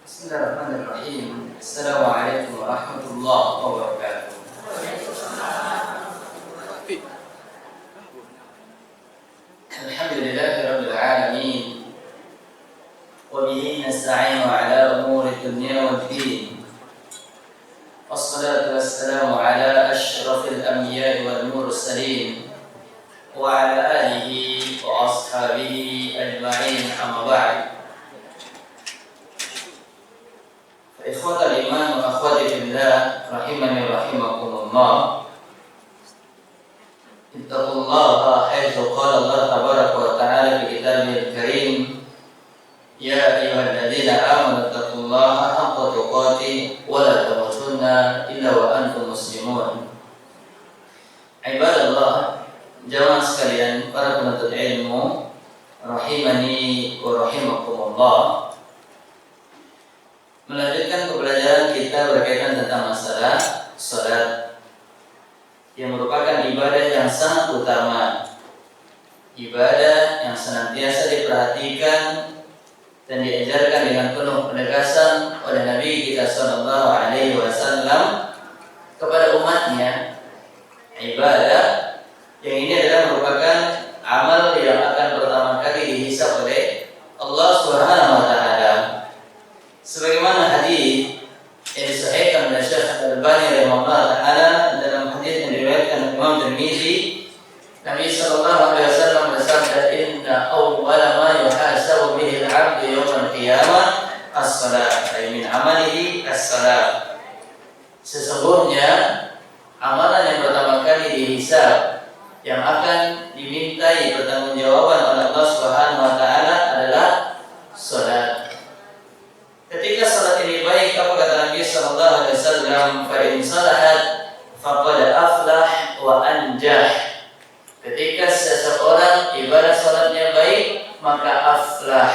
Bismillahirrahmanirrahim. Assalamualaikum warahmatullahi wabarakatuh. Alhamdulillahirabbil alamin. Wa bihi nasta'inu ala umuri dunya waddin. Wassalatu wassalamu ala asyrafil anbiya'i wal mursalin wa ala alihi wa ashabihi ajma'in, amma ba'd. Ikhwatal iman wa akhwati fillah rahimani wa rahimakumullah. Ittaqullaha haitsu qala Allah tabaraka wa ta'ala fi kitabihil karim. Ya ayyuhalladzina amanu taqullaha haqqa tuqatih wa la tamutunna illa wa antum muslimun. Ibadallah, jamaah sekalian, para penuntut ilmu rahimani wa rahimakumullah. Melanjutkan pembelajaran kita berkaitan tentang masalah salat, yang merupakan ibadah yang sangat utama, ibadah yang senantiasa diperhatikan dan diajarkan dengan penuh penegasan oleh Nabi kita sallallahu alaihi wasallam kepada umatnya. Ibadah yang ini adalah merupakan amal yang akan pertama kali dihisab oleh Allah Subhanahu wa taala. Sebagaimana hadis yang disahihkan oleh Syekh Al-Albani rahimahullah taala dalam hadis yang diriwayatkan Imam Tirmizi, Nabi sallallahu alaihi wasallam bersabda, "Inna awwala ma yuhasabu bihi al-'abdu yawm al-qiyamah as-salat." Ay min amalihi as-salat. Sesungguhnya amalan yang pertama kali dihisab, yang akan dimintai pertanggungjawaban oleh Allah Subhanahu wa taala adalah salat. Ketika salat ini baik, apa kata Nabi sallallahu alaihi wasallam? Fa in salahat faqad aflah wa anjah. Ketika seseorang ibadah salatnya baik, maka aflah,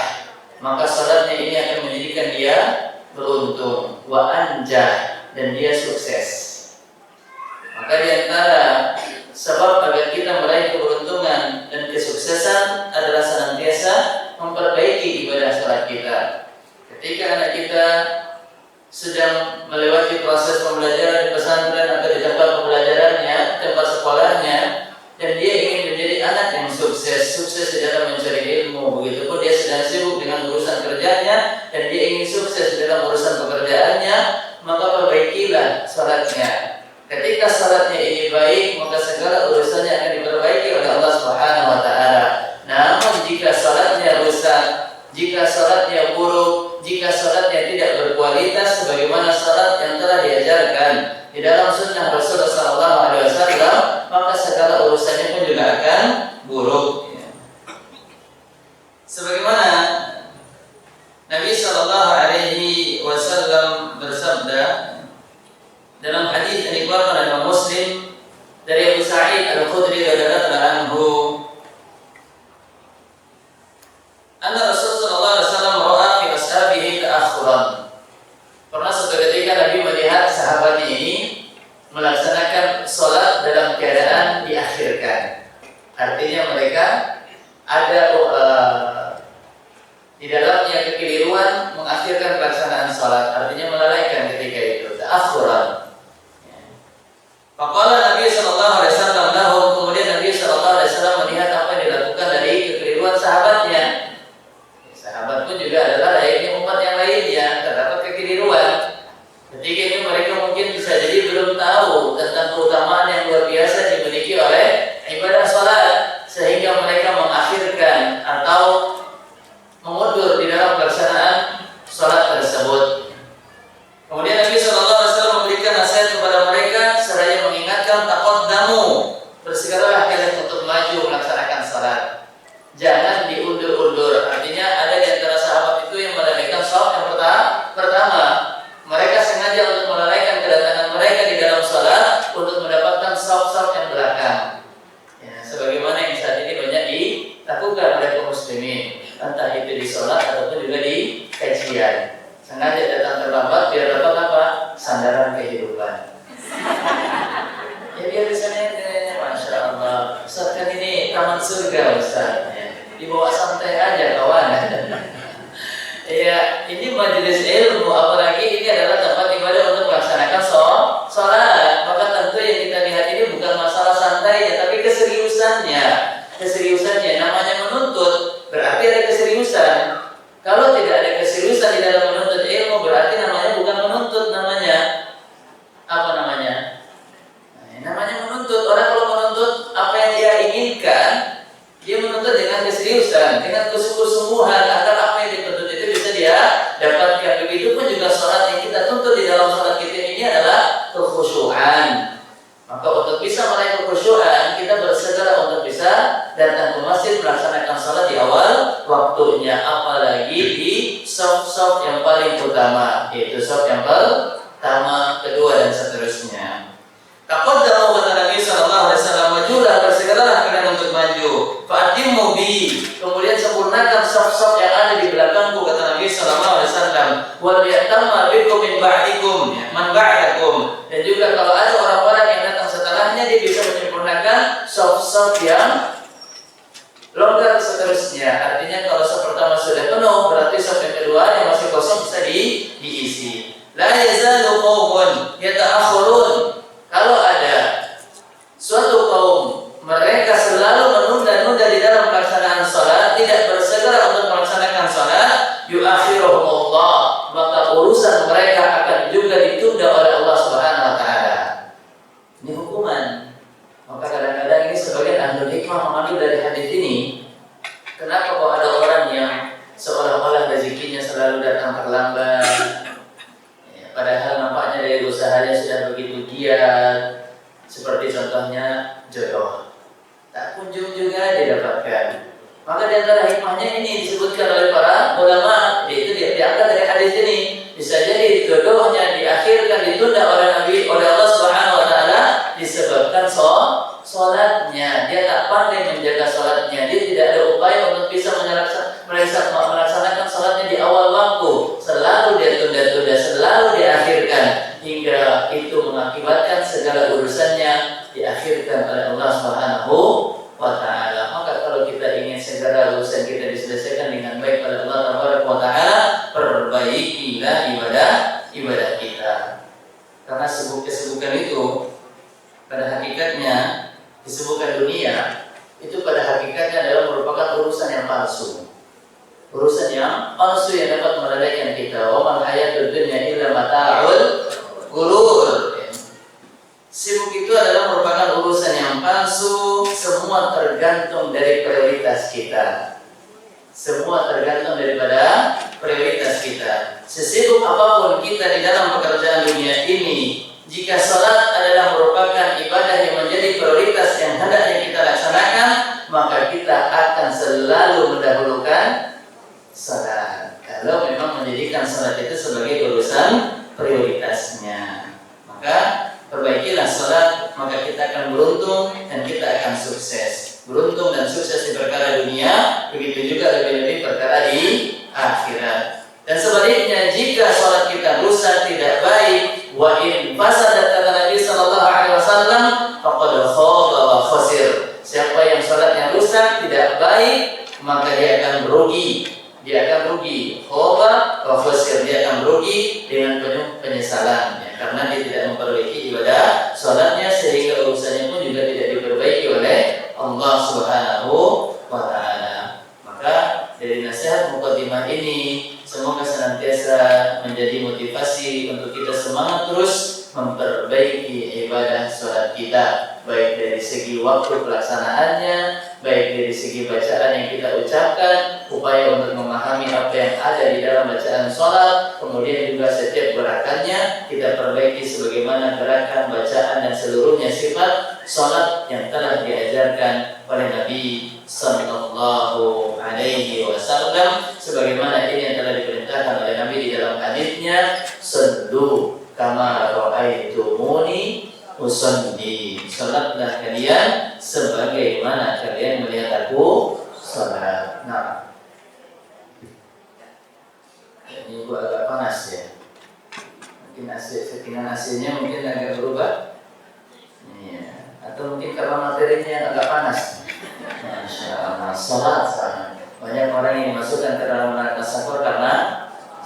maka salatnya ini akan menjadikan dia beruntung, wa anjah, dan dia sukses. Maka di antara sebab agar kita meraih keberuntungan dan kesuksesan adalah senantiasa memperbaiki ibadah salat kita. Ketika anak kita sedang melewati proses pembelajaran di pesantren atau di tempat pembelajarannya, tempat sekolahnya, dan dia ingin menjadi anak yang sukses di dalam mencari ilmu, begitupun dia sedang sibuk dengan urusan kerjanya dan dia ingin sukses di dalam urusan pekerjaannya, maka perbaikilah salatnya. Ketika salatnya ini baik, maka segala urusannya akan diperbaiki oleh Allah Subhanahu wa taala. Namun jika salatnya rusak, jika salatnya buruk, jika salatnya tidak berkualitas sebagaimana salat yang telah diajarkan di dalam sunnah Rasulullah sallallahu alaihi wasallam, maka segala urusannya pun juga akan buruk. Sebagaimana Nabi sallallahu alaihi wasallam bersabda dalam hadis yang dikeluarkan oleh Imam Muslim dari Abu Sa'id Al-Khudri radhiyallahu anhu, anna Rasul sallallahu alaihi wasallam ra'a fi ashabihi ta'akhuran. Pernah suatu ketika Nabi melihat sahabatnya ini melaksanakan salat dalam keadaan diakhirkan. Artinya mereka ada di dalamnya kekeliruan mengakhirkan pelaksanaan salat, artinya melalaikan ketika itu, ta'akhuran. Faqala Nabi sallallahu alaihi wasallam lahum, kemudian Nabi sallallahu alaihi wasallam melihat apa yang dilakukan dari kekeliruan sahabatnya. Sahabat pun juga adalah layaknya umat yang lainnya, terdapat kekeliruan. Ketika itu mereka mungkin bisa jadi belum tahu tentang keutamaan yang luar biasa dimiliki oleh ibadah salat, sehingga mereka mengakhirkan atau mengundur di dalam pelaksanaan salat tersebut. Kemudian Nabi sallallahu alaihi wasallam memberikan nasihat kepada mereka seraya mengingatkan, taqaddamu, bersegeralah kalian untuk maju melaksanakan salat. Jangan diundur-undur. Artinya ada di antara sahabat itu yang melalaikan salat yang pertama. Mereka sengaja untuk melalaikan kedatangan mereka di dalam salat untuk mendapatkan salat yang belakang. Ya, sebagaimana yang saat ini banyak dilakukan oleh kaum muslimin, entah itu di salat ataupun juga di kajian. Sengaja datang terlambat biar dapat apa? Sandaran kehidupan. Ya biar di sana, masya Allah. Ustaz kan ini taman surga Ustaz. Dibawa santai aja kawan. Ya ini majelis ilmu, apalagi ini adalah tempat ibadah untuk melaksanakan sholat, maka tentu yang kita lihat ini bukan masalah santainya, tapi keseriusannya. Namanya menuntut berarti ada keseriusan. Kalau tidak ada keseriusan di dalam menuntut ilmu, berarti namanya bukan menuntut, namanya apa namanya? Namanya menuntut. Orang kalau menuntut apa yang dia inginkan, dia menuntut dengan keseriusan, dengan kesungguh-sungguhan agar apa yang dituntut itu bisa dia dapatkan. Begitu pun juga sholat yang kita tuntut di dalam sholat kita ini adalah kekhusyuan. Maka untuk bisa meraih kekhusyuan, kita bersegera untuk bisa datang ke masjid melaksanakan sholat di awal waktunya, apalagi di saf-saf yang paling utama, yaitu saf yang pertama, kedua dan seterusnya. Taqaddamu kata Nabi sallallahu alaihi wasallam, majulah, bersegeralah kalian untuk maju. Fa'timmu bi, kemudian sempurnakan saf-saf yang ada di belakangku kata Nabi sallallahu alaihi wasallam. Wal yatamma bikum min ba'dikum, man ba'dakum. Dan juga kalau ada orang-orang yang datang setelahnya, dia bisa menyempurnakan saf-saf yang longgar seterusnya. Artinya kalau saf pertama sudah penuh, berarti saf yang kedua yang masih kosong bisa diisi. La yazalu qaumun yata'akhirun. Kalau ada suatu kaum mereka selalu menunda-nunda di dalam pelaksanaan sholat, tidak bersegera untuk melaksanakan sholat, yu'akhiruhumullah, maka urusan mereka akan juga ditunda oleh Allah Subhanahu wa taala. Ini hukuman. Maka kadang-kadang ini sebagian ahli hikmah mengambil dari hadis ini, kenapa kok ada orang yang seolah-olah rezekinya selalu datang terlambat, padahal nampaknya dari usahanya sudah begitu giat, seperti contohnya jodoh, tak kunjung juga didapatkan. Maka di antara hikmahnya ini disebutkan oleh para ulama, yaitu diangkat dari hadis ini. Bisa jadi jodohnya diakhirkan, ditunda oleh Nabi, oleh Allah Subhanahu wa taala disebabkan sholatnya. Dia tak pandai menjaga sholatnya, dia tidak ada upaya untuk bisa melaksanakan sholatnya di awal waktu. Selalu dia tunda-tunda, selalu diakhirkan, hingga itu mengakibatkan segala urusannya diakhirkan oleh Allah Subhanahu wa taala. Maka kalau kita ingin segera urusan kita diselesaikan dengan baik oleh Allah wa taala, perbaikilah ibadah kita. Karena kesibukan itu pada hakikatnya, kesibukan dunia itu pada hakikatnya adalah merupakan urusan yang palsu. Urusan yang palsu yang dapat melalaikan kita. Wa mal hayatud dunya illa mata'ul ghurur. Sibuk itu adalah merupakan urusan yang palsu. Semua tergantung dari prioritas kita. Semua tergantung daripada prioritas kita. Sesibuk apapun kita di dalam pekerjaan dunia ini, jika salat adalah merupakan ibadah yang menjadi prioritas yang hendaknya kita laksanakan, maka kita akan selalu mendahulukan salat. Kalau memang menjadikan salat itu sebagai urusan prioritasnya, maka perbaikilah salat, maka kita akan beruntung dan kita akan sukses. Beruntung dan sukses di perkara dunia, begitu juga lebih-lebih perkara di akhirat. Dan sebaliknya, jika salat kita rusak, tidak baik, wa in fasadat, kata Nabi sallallahu alaihi wasallam, faqad khaba wa khasir. Siapa yang salatnya rusak, tidak baik, maka dia akan merugi. Dia akan rugi. Khaba wa khasir, dia akan merugi dengan penuh penyesalan, ya, karena dia tidak memperbaiki ibadah salatnya, sehingga urusannya pun juga tidak diperbaiki oleh Allah Subhanahu wa taala. Maka dari nasihat mukadimah ini, semoga senantiasa menjadi motivasi untuk kita semangat terus memperbaiki ibadah salat kita, baik dari segi waktu pelaksanaannya, baik dari segi bacaan yang kita ucapkan, upaya untuk memahami apa yang ada di dalam bacaan salat, kemudian juga setiap gerakannya kita perbaiki sebagaimana gerakan, bacaan dan seluruhnya sifat salat yang telah diajarkan oleh Nabi sallallahu alaihi wasallam, sebagaimana ini yang telah diperintahkan oleh Nabi di dalam hadisnya, sallu kama ra'aitumuni usolli, salatlah kalian sebagaimana kalian melihat aku salat. Nah, ini gua agak panas ya, mungkin settingan AC-nya mungkin agak berubah, ya. Atau mungkin karena materinya yang agak panas. Masya Allah, salat. Banyak orang yang dimasukkan ke dalam neraka safar karena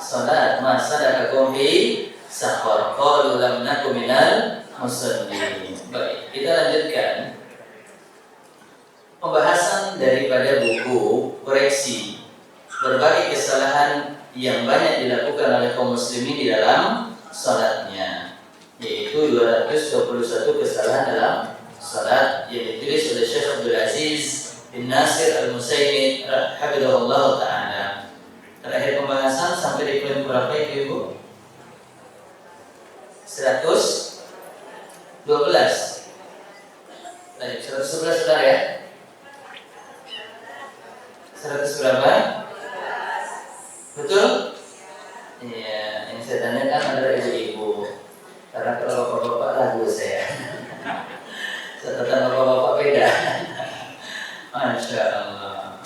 salat, ma sadaqakum fi saqar, qalu lam nakum minal musallin. Baik, kita lanjutkan pembahasan daripada buku koreksi berbagai kesalahan yang banyak dilakukan oleh kaum muslimin di dalam salatnya, yaitu 221 kesalahan dalam salat yang ditulis oleh Syekh Abdul Aziz bin Nasir Al-Musaimid hafizahullah ta'ala. Terakhir pembahasan sampai di poin berapa itu Ibu? 112. Tadi 111 benar ya? 100 berapa? Betul? Iya, yang saya tanyakan adalah ibu-ibu. Karena kalau bapak-bapak ragu saya. Catatan bapak-bapak beda. Masya Allah.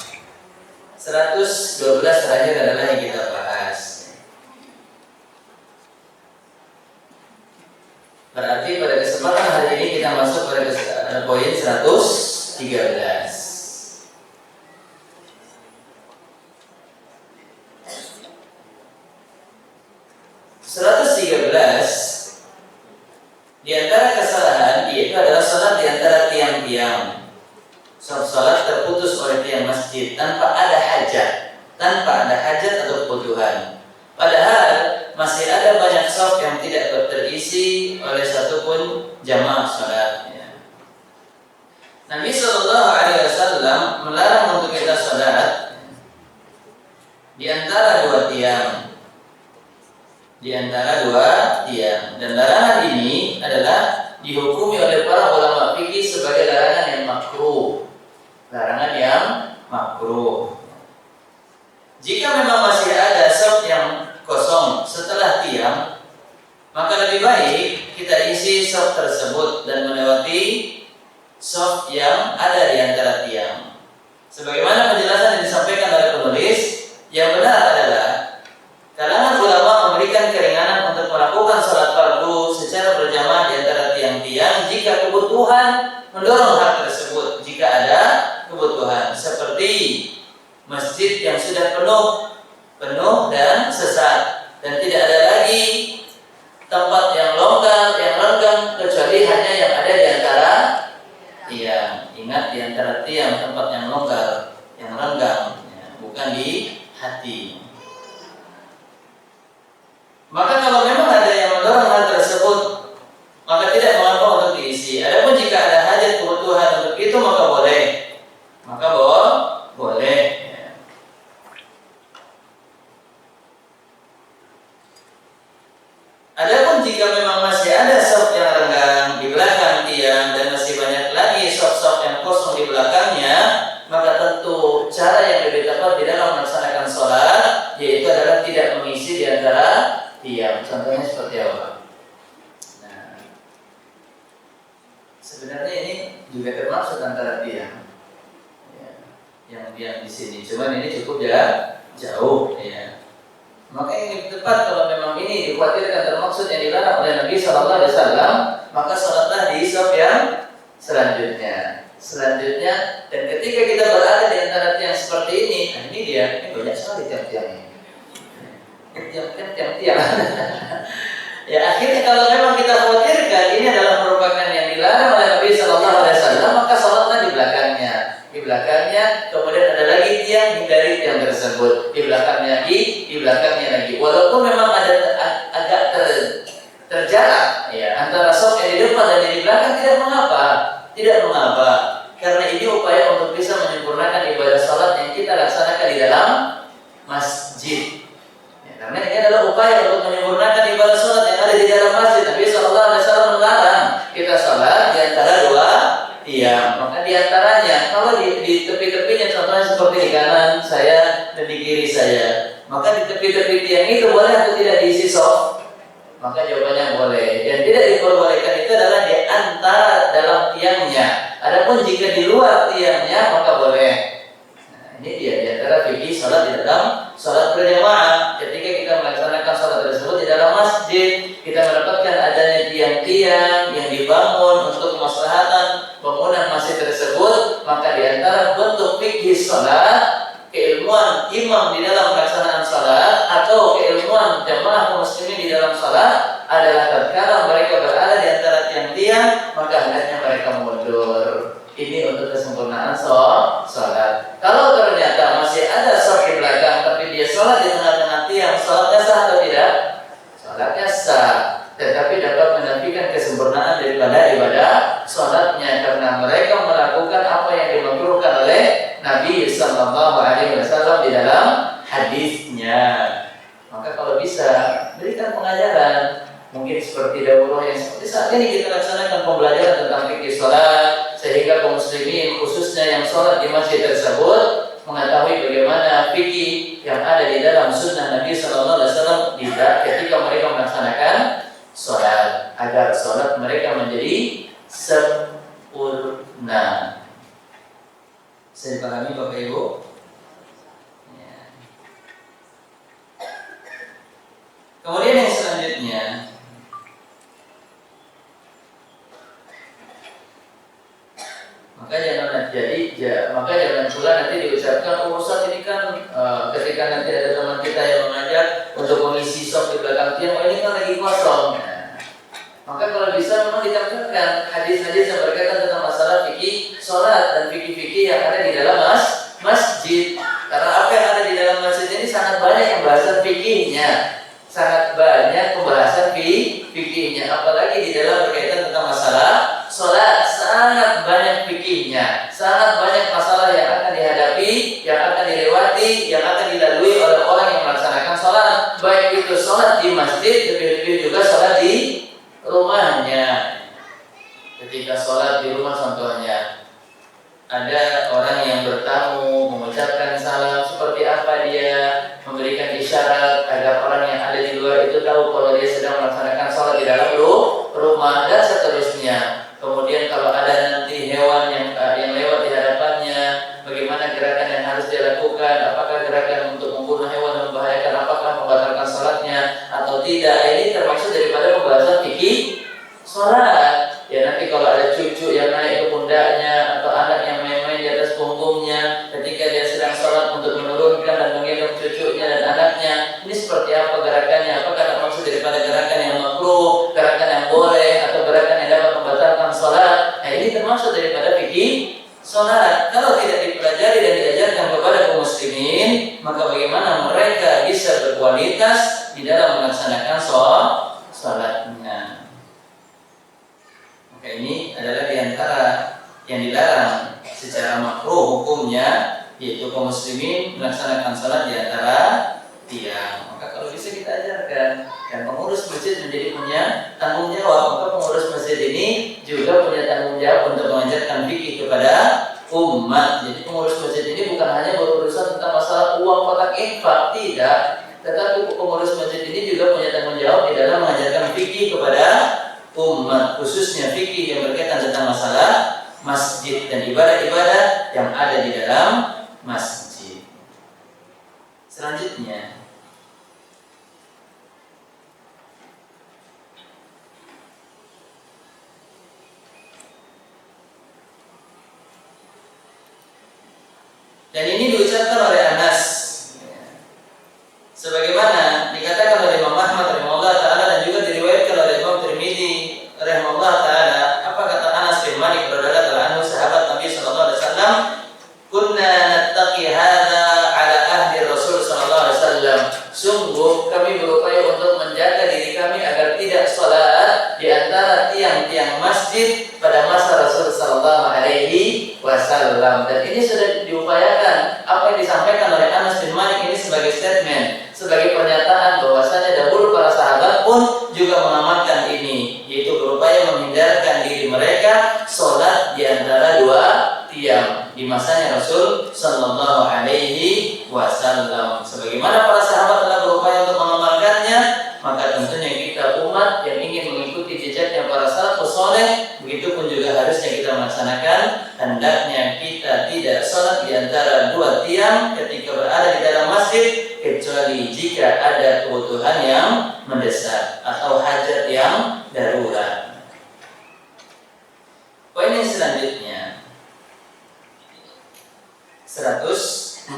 112 terakhir adalah yang kita bahas. Berarti pada kesempatan hari ini kita masuk pada poin 113. Di antara kesalahan yaitu adalah salat di antara tiang-tiang. Salat terputus oleh tiang masjid tanpa ada hajat atau kebutuhan. Padahal masih ada banyak shaf yang tidak terisi oleh satupun jamaah salat. Nabi Shallallahu Alaihi Wasallam melarang untuk kita salat di antara dua tiang. Dan larangan ini adalah dihukumi oleh para ulama fikih sebagai larangan yang makruh. Jika memang masih ada shaf yang kosong setelah tiang, maka lebih baik kita isi shaf tersebut dan melewati shaf yang ada di antara tiang. Sebagaimana penjelasan yang disampaikan oleh penulis, yang benar adalah kalangan ulama memberikan keringanan untuk melakukan salat fardu secara berjamaah di antara tiang-tiang jika kebutuhan mendorong hal tersebut. Jika ada kebutuhan seperti masjid yang sudah penuh dan sesat dan tidak ada lagi tempat yang renggang kecuali hanya yang ada di antara tiang. Ingat, di antara tiang tempat yang longgar, yang renggang, bukan di hati. Maka kalau memang ada yang mendorong hal tersebut, maka tidak mengapa untuk diisi. Adapun jika ada hajat kebutuhan untuk itu, maka boleh. Adapun jika memang masih ada shaf yang renggang di belakang tiang dan masih banyak lagi shaf-shaf yang kosong di belakangnya, maka tentu cara yang lebih tepat di dalam melaksanakan sholat yaitu adalah tidak mengisi di antara tiang. Contohnya seperti apa? Nah, sebenarnya ini juga termasuk antara tiang, yang di sini. Cuman ini cukup jauh, ya. Maka yang lebih tepat kalau memang ini dikhawatirkan termaksud yang dilarang oleh Nabi Sallallahu Alaihi Wasallam, maka sholatlah di shaf yang selanjutnya. Dan ketika kita berada di antara tiang seperti ini, ini banyak sekali tiang-tiangnya. Tiang. Ya, akhirnya kalau memang kita khawatirkan ini adalah merupakan yang dilarang oleh Nabi Sallallahu Alaihi Wasallam, maka sholatlah di belakangnya. Kemudian ada lagi tiang, hindari tiang tersebut. Di belakangnya lagi. Walaupun memang ada agak terjarak, ya, antara shaf yang di depan dan yang di belakang, tidak mengapa. Karena ini upaya untuk bisa menyempurnakan ibadah sholat yang kita laksanakan di dalam masjid. Karena ini adalah upaya untuk menyempurnakan ibadah sholat yang ada di dalam masjid. Nabi Sallallahu Alaihi Wasallam melarang kita sholat di antara dua tiang. Maka di antaranya, kalau di tepi-tepinya, contohnya seperti di kanan saya dan di kiri saya, maka di tepi-tepi tiang itu boleh atau tidak diisi shaf? Maka jawabannya boleh. Yang tidak diperbolehkan itu adalah di antara dalam tiangnya. Adapun jika di luar tiangnya, maka boleh. Ini dia di antara fikih salat di dalam salat berjamaah. Ketika kita melaksanakan salat tersebut di dalam masjid, kita mendapatkan adanya tiang-tiang yang dibangun untuk kemaslahatan bangunan masjid tersebut, maka di antara bentuk fikih salat, keilmuan imam di dalam pelaksanaan salat atau keilmuan ketentuan jamaah kaum muslimin di dalam salat adalah tatkala mereka berada di antara tiang-tiang, maka hendaknya mereka mundur. Ini untuk kesempurnaan salat. Kalau ternyata masih ada saf di belakang tapi dia salat di tengah-tengah tiang, salatnya sah atau tidak? Salatnya sah, tetapi dapat menafikan kesempurnaan daripada ibadah salatnya karena mereka melakukan apa yang dimakruhkan oleh Nabi Sallallahu Alaihi Wasallam di dalam hadisnya. Maka kalau bisa berikan pengajaran, mungkin seperti daurah yang seperti saat ini kita laksanakan pembelajaran tentang fikih salat, sehingga kaum muslimin khususnya yang salat di masjid tersebut mengetahui bagaimana fikih yang ada di dalam sunnah Nabi Sallallahu Alaihi Wasallam ketika mereka melaksanakan salat, agar salat mereka menjadi sempurna. Saya dipahami Bapak Ibu? Ya. Kemudian yang selanjutnya, maka jangan pula nanti diucapkan Ustaz ini kan ketika nanti ada teman kita yang mengajak untuk mengisi shop di belakang tiang, ini kan lagi kosong. Maka kalau bisa memang dicatatkan hadis-hadis yang berkaitan tentang masalah fikih sholat dan fikih-fikih yang ada di dalam masjid. Karena apa yang ada di dalam masjid ini sangat banyak pembahasan fikihnya, sangat banyak pembahasan fikihnya. Apalagi di dalam berkaitan tentang masalah sholat, sangat banyak fikihnya, sangat banyak masalah yang akan dihadapi, yang akan dilewati, yang akan dilalui oleh orang yang melaksanakan sholat. Baik itu sholat di masjid, lebih-lebih juga sholat di rumahnya. Ketika sholat di rumah contohnya, ada orang yang bertamu mengucapkan salam, seperti apa dia memberikan isyarat agar orang yang ada di luar itu tahu kalau dia sedang melaksanakan sholat di dalam rumah dan seterusnya. Kemudian kalau ada nanti hewan yang lewat di hadapannya, bagaimana gerakan yang harus dia lakukan, apakah gerakan untuk membunuh hewan membahayakan, apakah membatalkan sholatnya atau tidak. Ini termasuk daripada pembahasan fikih sholat. Ya nanti kalau ada cucu yang naik ke pundaknya atau anak yang main-main di atas punggungnya ketika dia sedang sholat untuk menurunkan dan menggendong cucunya dan anaknya, ini seperti apa gerakannya? Apakah termasuk daripada gerakan yang makruh, gerakan yang boleh, atau gerakan yang dapat membatalkan sholat? Nah ini termasuk daripada fikih sholat. Kalau tidak dipelajari dan diajarkan kepada kaum muslimin, maka bagaimana mereka bisa berkualitas di dalam melaksanakan sholatnya? Maka ini adalah diantara yang dilarang secara makruh hukumnya, yaitu kaum muslimin melaksanakan sholat di antara tiang. Maka kalau bisa kita ajarkan, dan pengurus masjid menjadi punya tanggung jawab. Maka pengurus masjid ini juga punya tanggung jawab untuk mengajarkan fikih kepada umat. Jadi pengurus masjid ini bukan hanya berurusan tentang masalah uang kotak infak, tidak, tetapi pengurus masjid ini juga punya tanggung jawab di dalam mengajarkan fikih kepada umat, khususnya fikih yang berkaitan tentang masalah masjid dan ibadah-ibadah yang ada di dalam masjid. Selanjutnya, dan ini diucapkan oleh Anas, sebagaimana dikatakan oleh Imam Ahmad rahimahullah taala dan juga diriwayatkan oleh Imam Tirmidzi rahimahullah taala. Apa kata Anas bin Malik radhiyallahu anhu, sahabat Nabi sallallahu alaihi wasallam, "Kunna nattaqi hadza ala ahdi Rasul sallallahu alaihi wasallam." Sungguh kami berupaya untuk menjaga diri kami agar tidak salat di antara tiang-tiang masjid pada masa Rasul sallallahu alaihi wasallam. Dan ini sudah diupayakan. Apa yang disampaikan oleh Anas bin Malik ini sebagai statement, sebagai pernyataan bahwasanya dahulu para sahabat pun juga mengamalkan ini, yaitu berupaya menghindarkan diri mereka sholat di antara dua tiang di masanya Rasul sallallahu alaihi wasallam. Sebagaimana para sahabat telah berupaya untuk mengamalkannya, maka tentunya kita umat yang ingin mengikuti jejaknya para salafus saleh, begitu pun juga harusnya kita melaksanakan. Hendaknya kita tidak sholat di antara dua tiang ketika berada di dalam masjid, kecuali jika ada kebutuhan yang mendesak atau hajat yang darurat. Poin yang selanjutnya 114.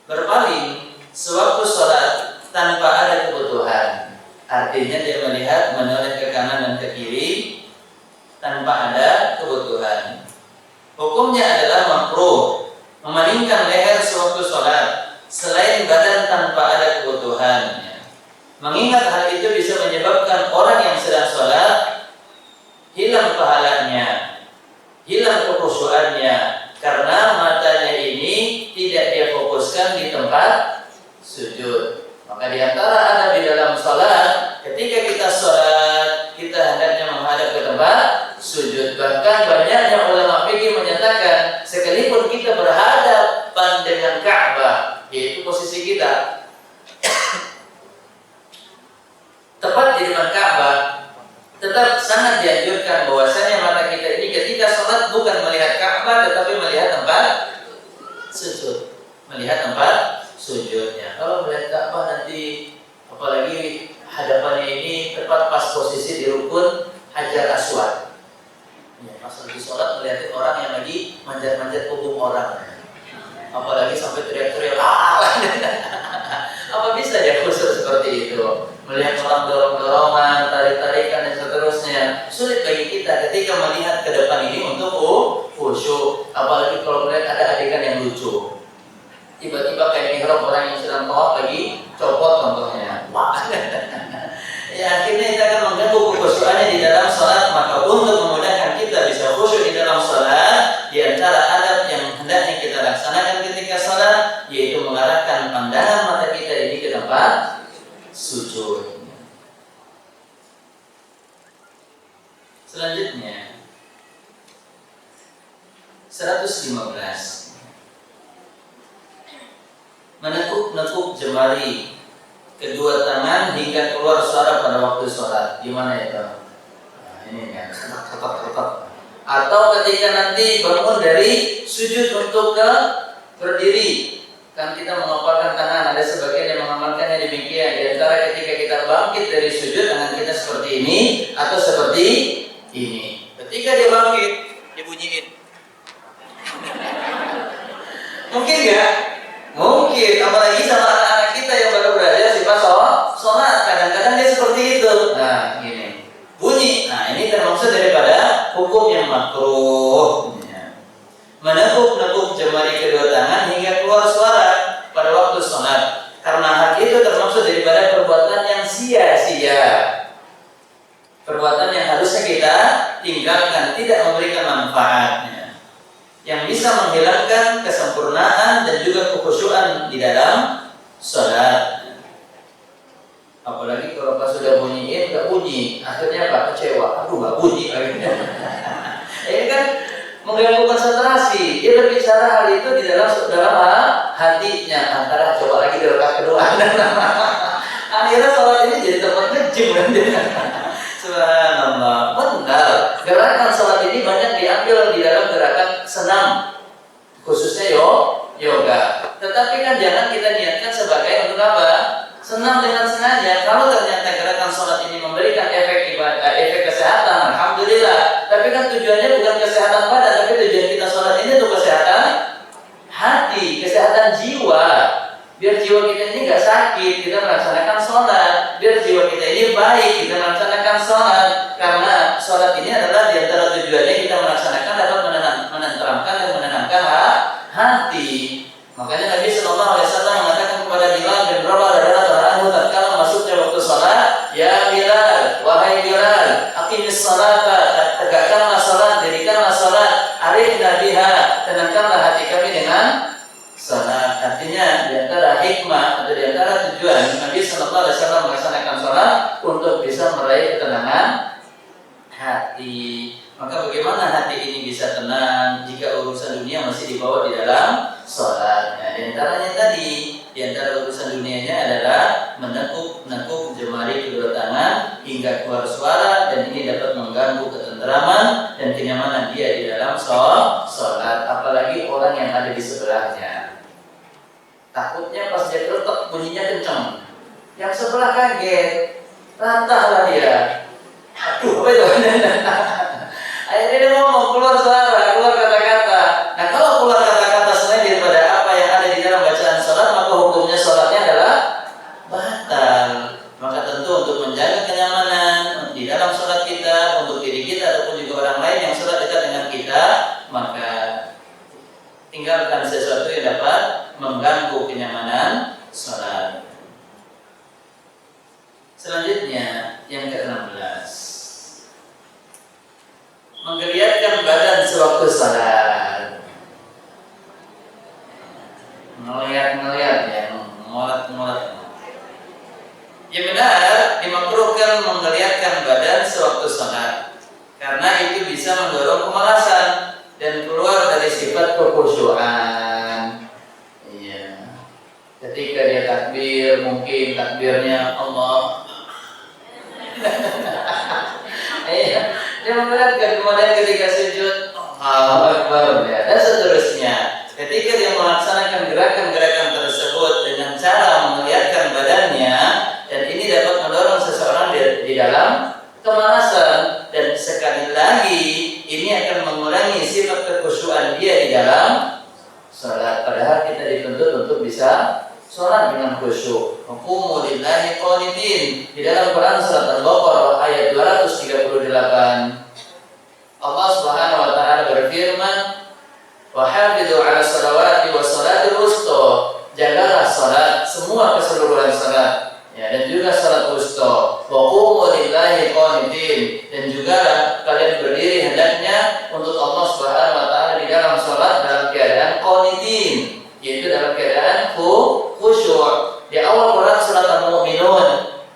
Berpaling sewaktu sholat tanpa ada kebutuhan. Artinya dia melihat menoleh ke kanan dan ke kiri tanpa ada kebutuhan. Hukumnya adalah makruh memalingkan leher sewaktu sholat selain badan tanpa ada kebutuhan. Mengingat hal itu bisa menyebabkan orang yang sedang sholat hilang pahalanya, hilang kekhusyuannya, karena matanya ini tidak dia fokuskan di tempat sujud. Maka di antara adab di dalam sholat, ketika kita sholat, kita hendaknya menghadap ke tempat sujud. Bahkan banyaknya ulama fikih menyatakan, sekalipun kita berhadapan dengan Ka'bah, yaitu posisi kita tepat di depan Ka'bah, tetap sangat dianjurkan bahwasanya mata kita ini ketika sholat bukan melihat Ka'bah, tetapi melihat tempat sujud, melihat tempat sujudnya. Kalau melihat Ka'bah nanti, apalagi hadapannya ini tepat pas posisi di rukun Hajar Aswad. Ya, pas lagi sholat melihat orang yang lagi manjat-manjat punggung orang, apalagi sampai teriak-teriak, apa bisa dia khusus seperti itu? Melihat orang dorong-dorongan, tarik-tarikan dan seterusnya, sulit bagi kita ketika melihat ke depan ini untuk khusyuk. Apalagi kalau melihat ada adegan yang lucu, tiba-tiba kayak mihrab orang yang sedang tawaf lagi copot contohnya. Ya akhirnya kita akan mengganggu kekhusyukannya di dalam sholat. Maka untuk memudahkan kita bisa khusyuk di dalam sholat, di antara adab yang hendaknya kita laksanakan ketika sholat, yaitu mengarahkan pandangan mata kita ini ke tempat sujud. Selanjutnya 115, menekuk-nekuk jemari kedua tangan hingga keluar suara pada waktu sholat. Gimana itu? Nah, ini kan ketok-ketok. Atau ketika nanti bangun dari sujud untuk ke berdiri, kan kita mengepalkan tangan. Ada sebagian yang mengamalkannya demikian. Di antara ketika kita bangkit dari sujud, tangan kita seperti ini atau seperti ini. Ketika dia bangkit, dibunyiin. Mungkin nggak? Mungkin. Apalagi sama anak-anak kita yang baru belajar sifat sholat, kadang-kadang dia seperti itu. Nah, gini, bunyi. Nah, ini termaksud daripada hukum yang makruh. Menekuk-nekuk jemari kedua tangan hingga keluar suara pada waktu sholat, karena hal itu termaksud daripada perbuatan yang sia-sia, perbuatan yang harusnya kita tinggalkan, tidak memberikan manfaatnya, yang bisa menghilangkan kesempurnaan dan juga kekhusyuan di dalam sholat. Apalagi kalau pas sudah bunyiin nggak bunyi, akhirnya apa? Kecewa, aduh nggak bunyi akhirnya. Ini kan mengganggu konsentrasi. Dia berbicara hal itu di dalam hatinya, antara coba lagi di rakaat kedua. Akhirnya sholat ini jadi tempat ngejim kan dia. Subhanallah, benar. Gerakan sholat ini banyak diambil di dalam gerakan senam, khususnya yoga. Tetapi kan jangan kita niatkan sebagai untuk apa? Senam dengan sengaja. Kalau ternyata gerakan sholat ini memberikan efek ibadah, efek kesehatan, alhamdulillah. Tapi kan tujuannya bukan kesehatan badan, tapi tujuan kita sholat ini untuk kesehatan hati, kesehatan jiwa. Biar jiwa kita ini nggak sakit, kita melaksanakan sholat. Biar jiwa kita ini baik, kita melaksanakan sholat. Karena sholat ini adalah di antara tujuannya kita melaksanakan dapat menenteramkan dan menenangkan hati. Makanya Nabi Sallallahu Alaihi Wasallam mengatakan kepada Bilal bin Rabah radhiyallahu anhu tatkala masuknya waktu sholat, ya Bilal, wahai Bilal, aqimis salata, tegakkanlah sholat, dirikanlah sholat, arifna biha, tenangkanlah hati kami dengan sholat. Artinya di antara hikmah atau di antara tujuan Nabi Sallallahu Alaihi Wasallam melaksanakan sholat untuk bisa meraih ketenangan hati. Maka bagaimana hati ini bisa tenang jika urusan dunia masih dibawa di dalam sholat? Nah, di antaranya tadi, di antara urusan dunianya adalah menekuk-nekuk jemari kedua tangan hingga keluar suara, dan ini dapat mengganggu ketenteraman dan kenyamanan dia di dalam sholat. Apalagi orang yang ada di sebelahnya, takutnya pas dia keretok bunyinya kencang, yang sebelah kaget, rantahlah dia. Aduh, apa itu? Akhirnya dia ngomong, keluar suara, keluar kata-kata. Nah, kalau keluar kata-kata selain daripada apa yang ada di dalam bacaan sholat, maka hukumnya sholatnya adalah mengganggu kenyamanan sholat. Selanjutnya yang ke-16, menggeliatkan badan sewaktu sholat. Ngeliat ya, ngolat. Ya benar, dimakruhkan menggeliatkan badan sewaktu sholat, karena itu bisa mendorong kemalasan dan keluar dari sifat kekhusyuan. Iya. Ketika dia takbir, mungkin takbirnya Allah. Iya. Dia menggerakkan, kemudian ketika sujud, Allahu Akbar, ya, dan seterusnya. Ketika dia melaksanakan gerakan-gerakan tersebut dengan cara menggeliatkan badannya, dan ini dapat mendorong seseorang di dalam kemalasan, dan sekali lagi ini akan mengurangi sifat kekhusyuan dia di dalam sholat. Padahal kita dituntut untuk bisa sholat dengan khusyuk. Qumu lillahi qanitin. Di dalam Quran surat Al-Baqarah ayat 238, Allah Subhanahu wa taala berfirman, "Wa hafidzu 'ala shalawati was shalatil wusta." Jagalah salat, semua keseluruhan salat, ya, dan juga salat wusta. Wa qumu lillahi qanitin, dan juga kalian berdiri hendaknya untuk Allah Subhanahu wa taala di dalam salat dalam keadaan qanitin, yaitu dalam keadaan khusyuk. Di awal Quran surat Al-Mu'minun,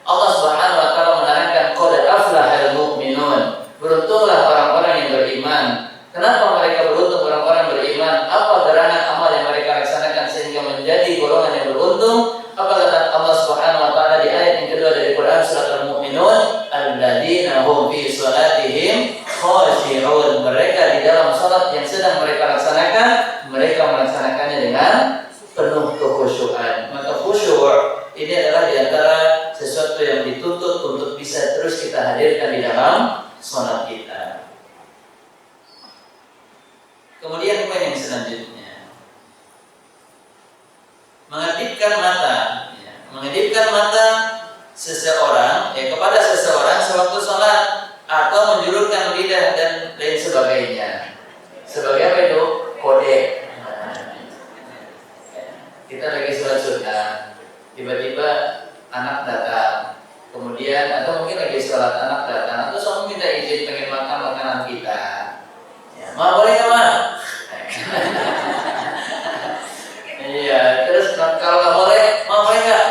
Allah Subhanahu wa taala menerangkan qad aflahal mu'minun. Beruntunglah orang-orang yang beriman. Kenapa mereka beruntung orang-orang beriman? Apa gerangan amal yang mereka laksanakan sehingga menjadi golongan yang beruntung? Apa kata Allah Subhanahu wa taala di ayat yang kedua dari Quran surat Al-Mu'minun? Alladzina hum fi shalatihim khashi'un. Mereka di dalam salat yang sedang mereka laksanakan, mereka melaksanakannya dengan penuh kekhusyuan. Maka khusyuk ini adalah di antara sesuatu yang dituntut untuk bisa terus kita hadirkan di dalam salat kita. Kemudian poin yang selanjutnya, mengedipkan mata, ya, mengedipkan mata seseorang, kepada seseorang sewaktu sholat, atau menjulurkan lidah dan lain sebagainya. Sebagai apa itu? Kode. Kita lagi sholat sunnah, tiba-tiba anak datang, kemudian atau mungkin lagi sholat anak datang, atau suami minta izin pengen makan makanan kita. Ma, boleh nggak, Ma? Iya, terus kalau nggak boleh, Ma, boleh nggak?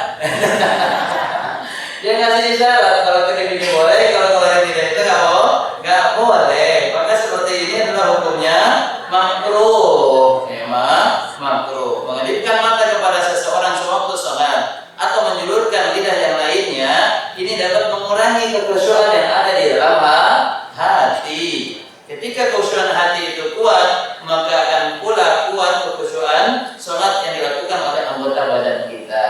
Dia ngasih isyarat, kalau ini boleh, kalau ini tidak, itu nggak boleh. Maka seperti ini adalah hukumnya makruh, makruh. Mengedipkan mata kepada seseorang sewaktu sholat atau menjulurkan lidah yang lainnya, ini dapat mengurangi kekhusyuan yang ada di dalam hati. Ketika kekhusyuan hati itu kuat, maka akan pula kuat kekhusyuan sholat yang dilakukan oleh anggota badan kita.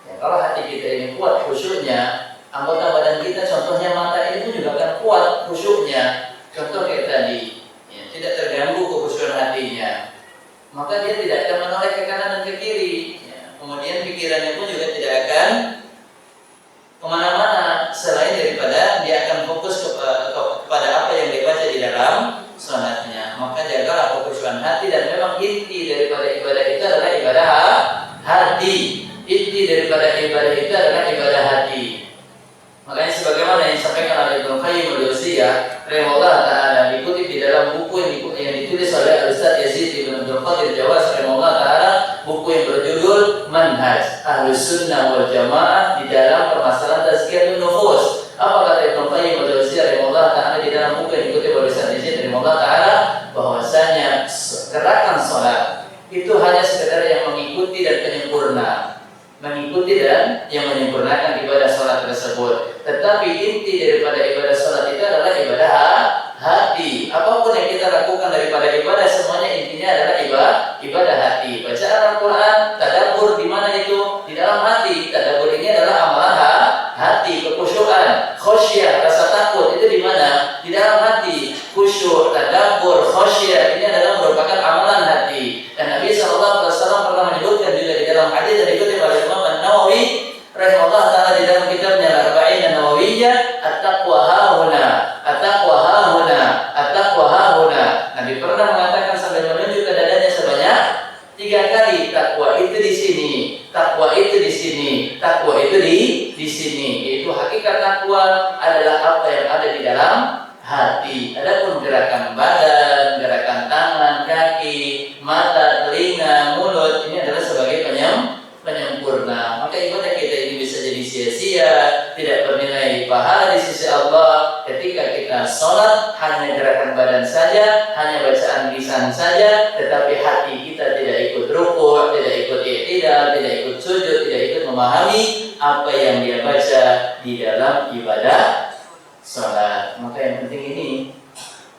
Ya, kalau hati kita ini kuat khusyuknya, anggota badan kita, contohnya mata ini pun juga akan kuat khusyuknya. Contoh kayak tadi, ya, tidak terganggu kekhusyuan hatinya, maka dia tidak akan menoleh ke kanan dan ke kiri. Ya, kemudian pikirannya pun juga tidak akan kemana-mana selain daripada dia akan fokus kepada apa yang dibaca di dalam sholatnya. Maka jagalah kekhusyuan hati, dan memang inti daripada ibadah itu adalah ibadah hati. Inti daripada ibadah itu adalah ibadah hati. Makanya sebagaimana yang disampaikan oleh Ibnu Qayyim al-Jauziyah rahimahullah taala, dikutip di dalam buku yang ditulis oleh Al-Ustaz Yazid bin Abdul Qadir Jawas rahimahullah taala, buku yang berjudul Manhaj Ahlus Sunnah wal Jamaah di dalam permasalahan tazkiyatun nufus. Apa kata Ibnu Qayyim al-Jauziyah rahimahullah taala di dalam buku yang dikutip oleh Ustaz Yazid rahimahullah taala, bahwasanya gerakan salat itu hanya sekedar yang mengikuti dan penyempurna, mengikuti dan yang menyempurnakan ibadah salat tersebut. Tetapi inti daripada ibadah salat itu adalah ibadah hati. Apapun yang kita lakukan daripada ibadah, semuanya intinya adalah ibadah hati. Bacaan Al-Quran, tadabbur di mana itu? Di dalam hati. Tadabbur ini adalah amalan hati, kekhusyuan, khosyah, rasa takut itu di mana? Di dalam hati. Khusyuk, tadabbur, khosyah ini adalah merupakan amalan hati. Dan Nabi SAW pernah menyebutkan juga di dalam hadis yang dikutip oleh Imam An-Nawawi rahimahullah taala di dalam kitabnya Al-Arba'in An-Nawawiyah, at-taqwa hahuna, at-taqwa hahuna, at-taqwa hahuna. Nabi pernah mengatakan sambil menunjuk ke dadanya sebanyak 3 kali, takwa itu di takwa itu di sini, yaitu hakikat takwa adalah apa yang ada di dalam hati. Adapun gerakan badan, gerakan tangan, kaki, mata, telinga, mulut ini adalah sebagai penyempurna. Maka ibadah kita ini bisa jadi sia-sia, tidak bernilai pahala di sisi Allah ketika kita sholat hanya gerakan badan saja, hanya bacaan lisan saja, tetapi hati kita tidak ikut rukuk, tidak ikut i'tidal, tidak ikut sujud, tidak ikut memahami apa yang dia baca di dalam ibadah sholat. Maka yang penting ini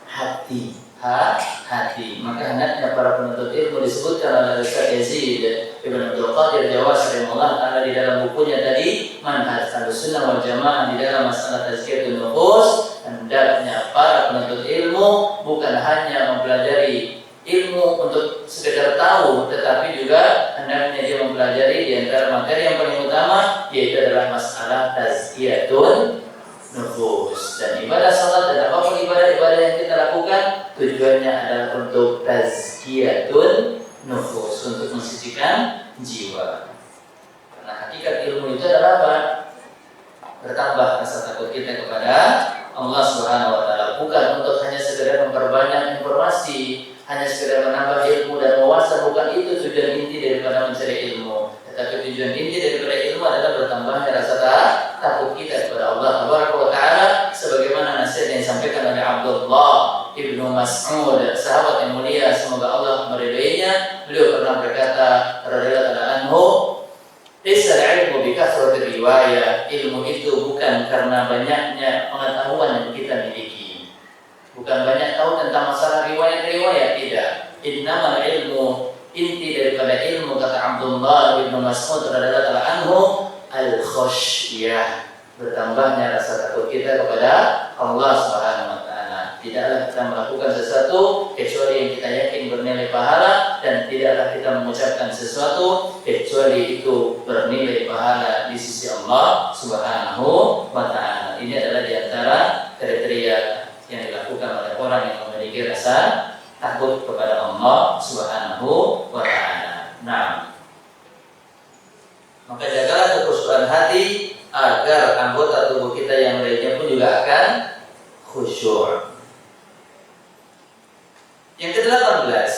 hati, hati. Maka hendaknya para penuntut ilmu disebutkan oleh Ustaz Yazid Ibn Abdul Qadir Jawas rahimahullah taala di dalam bukunya tadi Manhaj Ahlussunnah wal Jamaah di dalam masalah tazkiyatun nufus, hendaknya para penuntut ilmu bukan hanya mempelajari ilmu untuk sekedar tahu, tetapi juga hendaknya dia mempelajari di antara materi yang paling utama, yaitu adalah masalah tazkiyatun nufus. Dan ibadah salat dan apapun ibadah-ibadah yang kita lakukan tujuannya adalah untuk tazkiyatun nufus, untuk mensucikan jiwa. Karena hakikat ilmu itu adalah apa? Bertambah rasa takut kita kepada Allah Subhanahu wa taala, bukan untuk hanya sekedar memperbanyak informasi, hanya sekedar menambah ilmu dan wawasan. Bukan itu tujuan inti daripada mencari ilmu, tetapi tujuan inti daripada ilmu adalah bertambahnya rasa takut kita kepada Allah Subhanahu wa taala, sebagaimana nasihat yang disampaikan oleh Abdullah Ibnu Mas'ud, sahabat yang mulia, semoga Allah meridainya. Beliau pernah berkata radhiyallahu anhu, "Laisa al-'ilmu bi kathrati riwayah." Ilmu itu bukan karena banyaknya pengetahuan yang kita miliki, bukan banyak tahu tentang masalah riwayat-riwayat, tidak. Innamal ilmu, inti daripada ilmu, kata Abdullah bin Mas'ud radhiyallahu anhu, al-khasyah, bertambahnya rasa takut kita kepada Allah Subhanahu wa taala. Tidaklah kita melakukan sesuatu kecuali yang kita yakin bernilai pahala, dan tidaklah kita mengucapkan sesuatu kecuali itu bernilai pahala di sisi Allah Subhanahu wa taala. Ini adalah di antara kriteria yang dilakukan oleh orang yang memiliki rasa takut kepada Allah Subhanahu wa taala. Nah, maka jagalah kekhusyuan hati agar anggota tubuh kita yang lainnya pun juga akan khusyuk. Yang ke-18,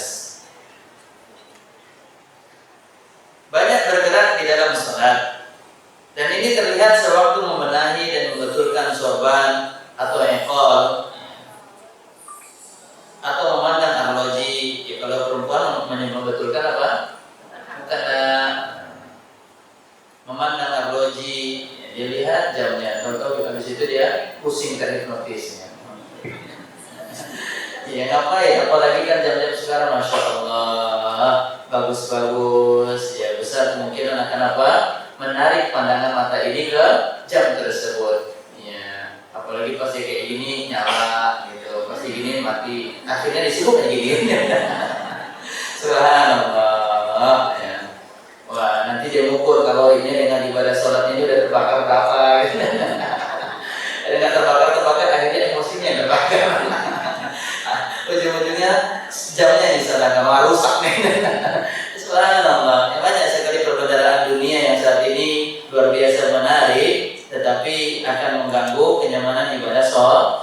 banyak bergerak di dalam salat, dan ini terlihat sewaktu membenahi dan membetulkan sorban atau ekol, atau memandang arloji. Ya, kalau perempuan membetulkan apa? Bukan memandang arloji, ya, dia lihat jamnya, tahu-tahu habis itu dia pusing ke hipnotisnya. Ya ngapain? Apalagi kan jam-jam sekarang, masya Allah, bagus-bagus. Ya besar kemungkinan akan apa? Menarik pandangan mata ini ke jam tersebut. Ya, apalagi pasti kayak gini nyala gitu, pasti gini mati. Akhirnya disibuk kayak gini. Subhanallah. Ya. Wah, nanti dia ngukur kalau ini dengan ibadah sholat ini udah terbakar berapa. Gitu. Dengan terbakar, akhirnya emosinya terbakar. Ujung-ujungnya jamnya misalnya nggak rusak nih. Subhanallah, banyak sekali perbedaan dunia yang saat ini luar biasa menarik, tetapi akan mengganggu kenyamanan ibadah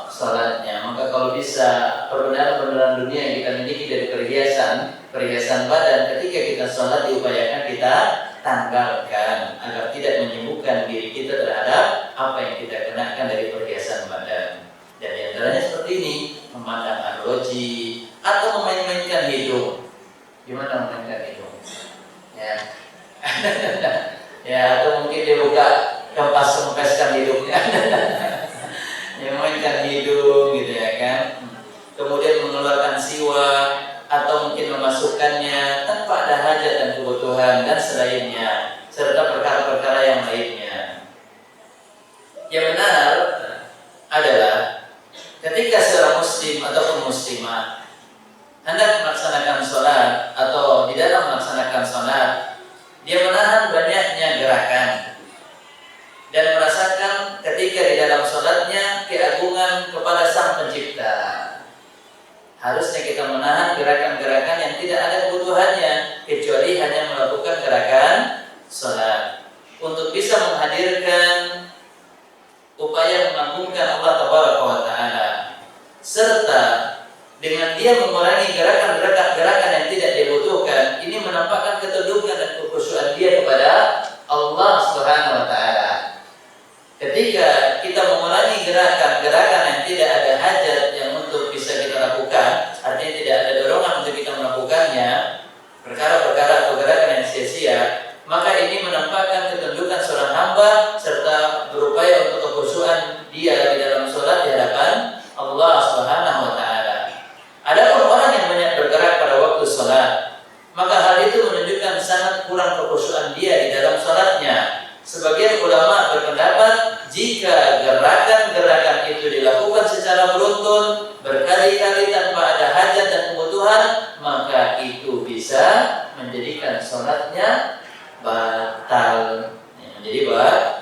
sholatnya. Maka kalau bisa perbedaan dunia yang kita miliki dari perhiasan badan, ketika kita sholat diupayakan kita tanggalkan agar tidak menyibukkan diri kita terhadap apa yang kita kenakan dari perhiasan badan. Dan di antaranya seperti ini, memandang arloji atau memain-mainkan hidung. Gimana memainkan hidung? Ya, ya, atau mungkin dia buka kempeskan hidungnya. Ya, memainkan hidung gitu ya kan. Kemudian mengeluarkan siwak atau mungkin memasukkannya tanpa ada hajat dan kebutuhan dan selainnya, serta perkara-perkara yang lainnya. Yang benar adalah ketika seorang muslim ataupun muslimah hendak melaksanakan sholat atau di dalam melaksanakan sholat, dia menahan banyaknya gerakan dan merasakan ketika di dalam sholatnya keagungan kepada Sang Pencipta. Harusnya kita menahan gerakan-gerakan yang tidak ada kebutuhannya, kecuali hanya melakukan gerakan sholat. Untuk bisa dia mengurangi gerakan yang tidak dibutuhkan, ini menampakkan ketundukan dan kekhusyuan dia kepada Allah Subhanahu wa taala. Ketika kita mengurangi gerakan yang tidak ada hajat yang untuk bisa kita lakukan, artinya tidak ada dorongan untuk kita melakukannya, perkara-perkara atau gerakan yang sia-sia, maka ini menampakkan ketundukan seorang hamba serta berupaya untuk kekhusyuan dia di dalam sholat di hadapan Allah Subhanahu wa taala. Adapun orang yang banyak bergerak pada waktu sholat, maka hal itu menunjukkan sangat kurang kekhusyuan dia di dalam sholatnya. Sebagian ulama berpendapat jika gerakan-gerakan itu dilakukan secara beruntun berkali-kali tanpa ada hajat dan kebutuhan, maka itu bisa menjadikan sholatnya batal, menjadi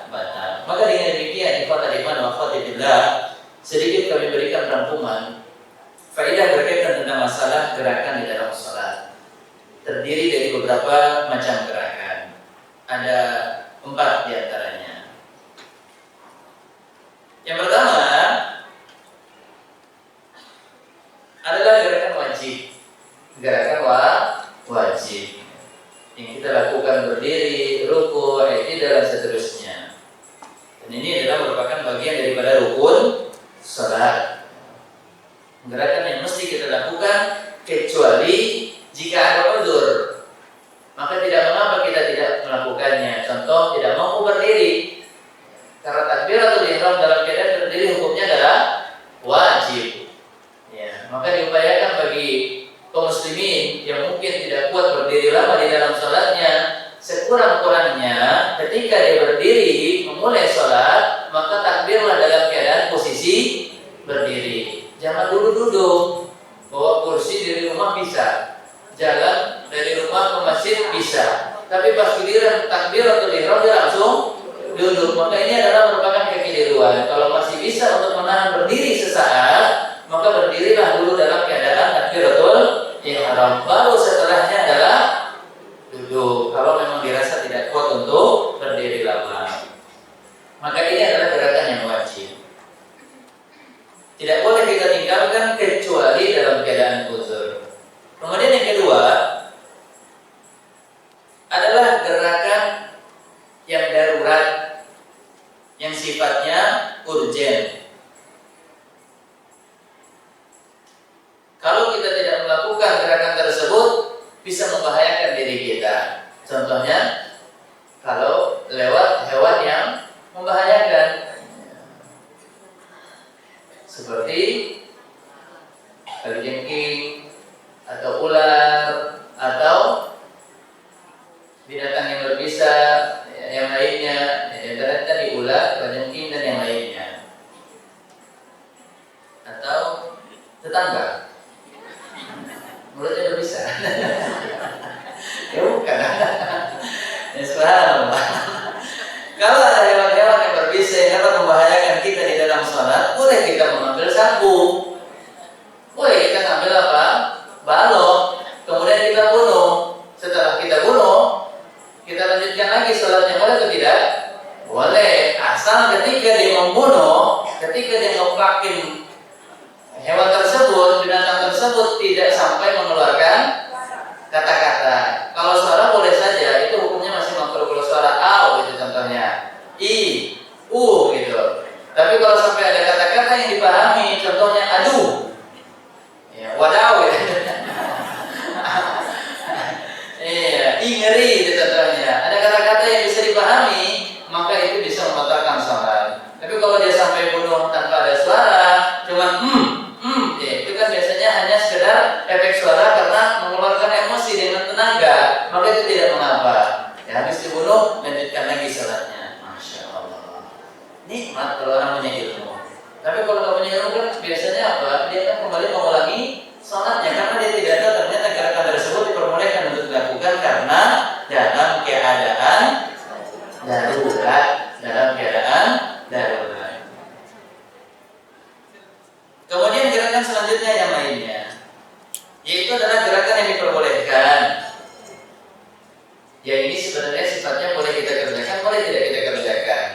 batal. Maka dengan demikian, ikhwatal iman wa akhwatibillah, sedikit kami berikan rangkuman faedah berkaitan tentang masalah gerakan di dalam sholat. Terdiri dari beberapa macam gerakan. Ada 4 diantaranya. Yang pertama adalah gerakan wajib. Gerakan wajib yang kita lakukan berdiri, ruku, i'tidal dan seterusnya. Dan ini adalah merupakan bagian daripada rukun salat. Gerakan yang mesti kita lakukan kecuali jika ada uzur, maka tidak mengapa kita tidak melakukannya. Contoh, tidak mampu berdiri, karena takbiratul ihram dalam keadaan berdiri hukumnya adalah wajib. Ya, maka diupayakan bagi kaum muslimin yang mungkin tidak kuat berdiri lama di dalam sholatnya, sekurang-kurangnya ketika dia berdiri memulai sholat, maka takbirlah dalam keadaan posisi berdiri. Jangan duduk-duduk. Bawa kursi dari rumah bisa, jalan dari rumah ke masjid bisa, tapi pas giliran takbiratul ihram dia langsung duduk. Maka ini adalah merupakan kekeliruan. Kalau masih bisa untuk menahan berdiri sesaat, maka berdirilah dulu dalam keadaan takbiratul ihram. Baru setelahnya adalah duduk. Kalau memang dirasa tidak kuat untuk berdiri lama, maka ini adalah gerakan yang wajib. Tidak boleh kita tinggalkan kecuali dalam keadaan uzur. Kemudian yang kedua adalah gerakan yang darurat, yang sifatnya urgen. Kalau kita tidak melakukan gerakan tersebut, bisa membahayakan diri kita. Contohnya, kalau lewat hewan yang membahayakan, seperti kalajengking atau ular atau binatang yang berbisa yang lainnya, antara tadi ular, kalajengking dan yang lainnya, atau tetangga mulutnya berbisa. Ya bukan. Ya subhanallah. Kalau ada hewan-hewan yang berbisa yang dapat membahayakan kita di dalam sholat, boleh kita mengambil sapu, boleh kita ambil apa? Balok, kemudian kita bunuh. Setelah kita bunuh, kita lanjutkan lagi sholatnya, boleh atau tidak? Boleh, asal ketika dia membunuh, ketika dia ngeplakin hewan tersebut, binatang tersebut tidak sampai mengeluarkan kata-kata. Kalau suara boleh saja, itu hukumnya masih makruh. Kalau suara au gitu contohnya, i, u gitu. Tapi kalau sampai ada kata-kata yang dipahami, contohnya aduh, ya, wadaw gitu. Iya, i ngeri gitu contohnya. Ada kata-kata yang bisa dipahami, maka itu bisa membatalkan sholat. Tapi kalau dia sampai bunuh tanpa ada suara, cuman ya, itu kan biasanya hanya sekedar efek suara karena mengeluarkan emosi dengan tenaga, maka itu tidak mengapa. Ya, habis dibunuh, lanjutkan lagi sholatnya. Masya Allah. Nikmat kalau orang punya ilmu. Tapi kalau nggak punya ilmu kan biasanya apa? Dia kan kembali mengulangi sholatnya karena dia tidak tahu ternyata gerakan tersebut diperbolehkan untuk dilakukan karena dalam keadaan darurat. Kemudian gerakan selanjutnya yang lainnya, yaitu adalah gerakan yang diperbolehkan. Yang ini sebenarnya sifatnya boleh kita kerjakan, boleh tidak kita kerjakan.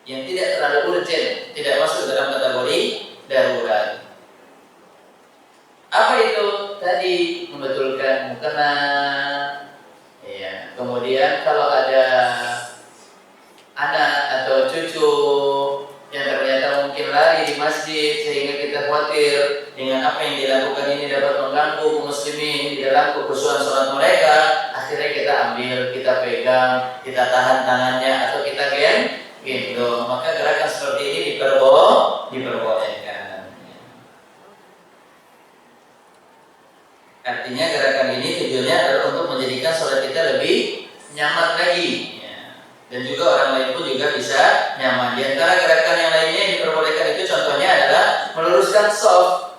Yang tidak terlalu urgent, tidak masuk dalam kategori darurat. Kemudian kalau ada anak atau cucu yang ternyata mungkin lari di masjid sehingga kita khawatir dengan apa yang dilakukan ini dapat mengganggu kaum muslimin di dalam kekhusyuan sholat mereka, akhirnya kita ambil, kita pegang, kita tahan tangannya atau kita gitu. Maka gerakan seperti ini diperbolehkan. Artinya gerakan ini tujuannya adalah untuk menjadikan sholat kita lebih nyaman lagi. Dan juga orang lain pun juga bisa nyaman. Di antara gerakan yang lainnya yang diperbolehkan itu contohnya adalah meluruskan shaf.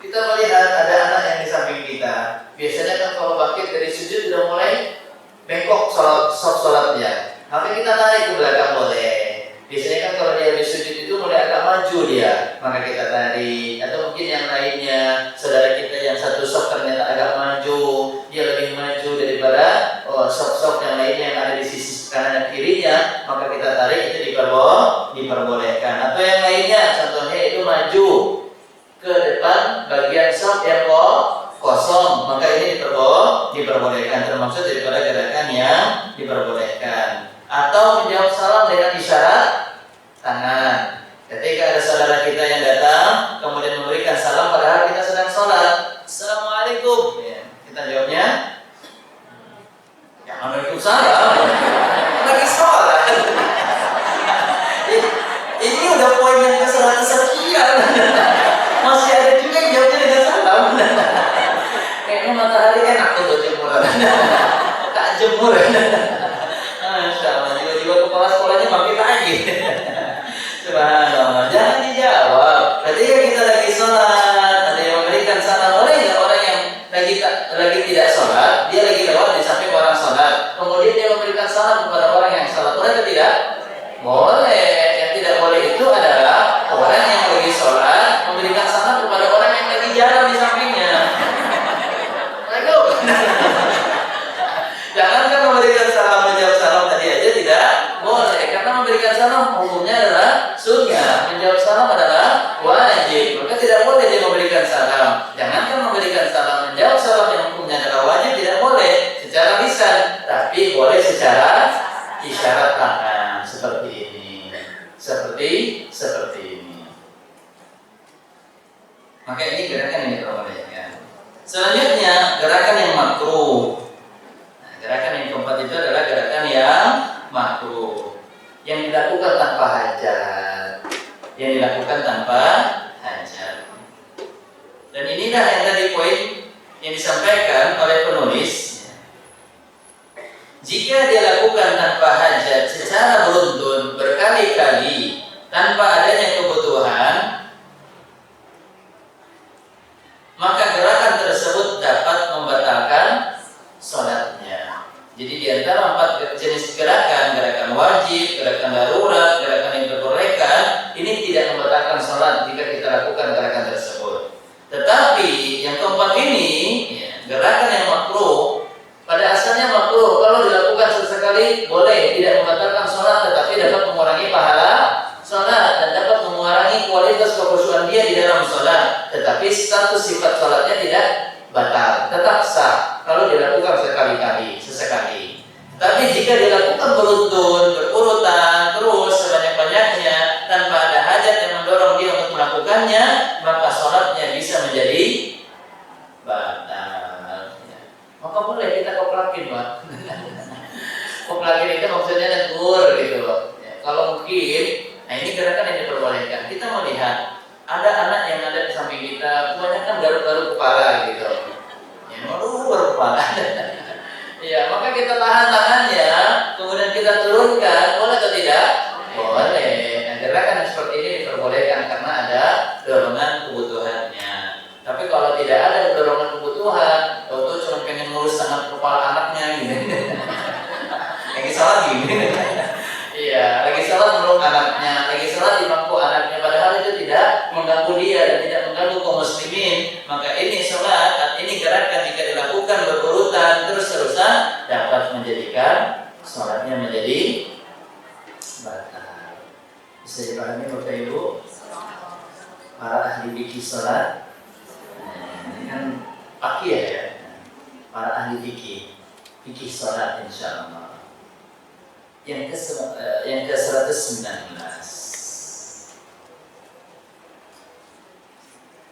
Kita melihat ada anak yang di samping kita. Biasanya kan kalau bangkit dari sujud sudah mulai bengkok sholatnya. Maka kita tarik ke belakang boleh. Biasanya kan kalau dia habis sujud itu mulai agak maju dia, maka kita tarik. Atau mungkin yang lainnya, saudara kita yang satu shaf ternyata agak maju, dia lebih maju daripada shaf-shaf yang lainnya yang ada di sisi kanan dan kirinya, maka kita tarik, itu diperbolehkan. Atau yang lainnya, contohnya itu maju ke depan bagian shaf yang kosong, maka ini diperbolehkan, termasuk daripada gerakan yang diperbolehkan. Atau menjawab salam dengan isyarat tangan. Ketika ada saudara kita yang datang kemudian memberikan salam padahal kita sedang sholat, Assalamualaikum, kita jawabnya ya Waalaikumsalam, lagi sholat. Ini udah poin yang ke-100 sekian. Masih ada juga yang jawabnya dengan salam. Kayaknya matahari enak untuk jemur. Tak jemur. Masya Allah, tiba-tiba kepala sekolahnya makin lagi. Subhanallah, jangan dijawab. Ketika kita lagi sholat, ada yang memberikan salam, boleh nggak orang yang lagi tidak sholat, dia lagi lewat di samping orang sholat, kemudian dia memberikan salam kepada orang yang sholat, boleh atau tidak? Boleh. Yang tidak boleh itu adalah orang yang lagi sholat memberikan salam kepada orang yang lagi jalan di sampingnya. Jangankan memberikan salam, menjawab salam tadi aja tidak boleh, karena memberikan salam hukumnya adalah sunnah, menjawab salam adalah wajib, maka tidak boleh dia memberikan salam. Jangankan memberikan salam, menjawab salam yang hukumnya adalah wajib tidak boleh secara lisan, tapi boleh secara isyarat tangan seperti ini, seperti ini. Maka ini gerakan yang diperbolehkan. Selanjutnya gerakan yang makruh. Gerakan yang keempat itu adalah gerakan yang makruh, yang dilakukan tanpa hajat, Dan inilah yang tadi poin yang disampaikan oleh penulis. Jika dia lakukan tanpa hajat secara beruntun berkali-kali tanpa adanya kebutuhan, maka gerakan tersebut dapat membatalkan sholatnya. Jadi di antara 4 jenis gerakan wajib, gerakan darurat, gerakan yang diperbolehkan, ini tidak membatalkan sholat jika kita lakukan gerakan tersebut. Tetapi yang keempat ini, gerakan yang makruh, pada asalnya makruh, kalau dilakukan sesekali boleh, tidak membatalkan sholat, tetapi dapat mengurangi pahala sholat dan dapat mengurangi kualitas kekhusyuan dia di dalam sholat. Tetapi status sifat sholatnya tidak batal, tetap sah kalau dilakukan sesekali. Tapi jika dilakukan beruntun, berurutan, terus sebanyak-banyaknya tanpa ada hajat yang mendorong dia untuk melakukannya, maka sholatnya bisa menjadi batal. Maka boleh kita koplakin, Pak. Koplakin itu maksudnya negur gitu loh. Kalau mungkin, nah ini gerakan yang diperbolehkan. Kita melihat ada anak yang ada di samping kita, kebanyakan garuk-garuk kepala gitu. Garuk kepala. Ya, maka kita tahan tangannya, kemudian kita turunkan, boleh atau tidak? Boleh. Nah, gerakan seperti ini diperbolehkan karena ada dorongan kebutuhannya. Tapi kalau tidak ada dorongan kebutuhan, itu cuma pengen ngurus tangan kepala anaknya gitu. Lagi sholat gini. Iya, lagi sholat meluk anaknya, lagi sholat di bangku anaknya, padahal itu tidak mengganggu dia dan tidak mengganggu kaum muslimin. Maka ini sholat, ini gerakan jika dilakukan berurutan terus-terusan dapat menjadikan sholatnya menjadi batal. Bisa dipahami Bapak Ibu? Para ahli fikih sholat, ini kan fakih ya, para ahli fikih. fikih salat insyaallah. Yang ke 119.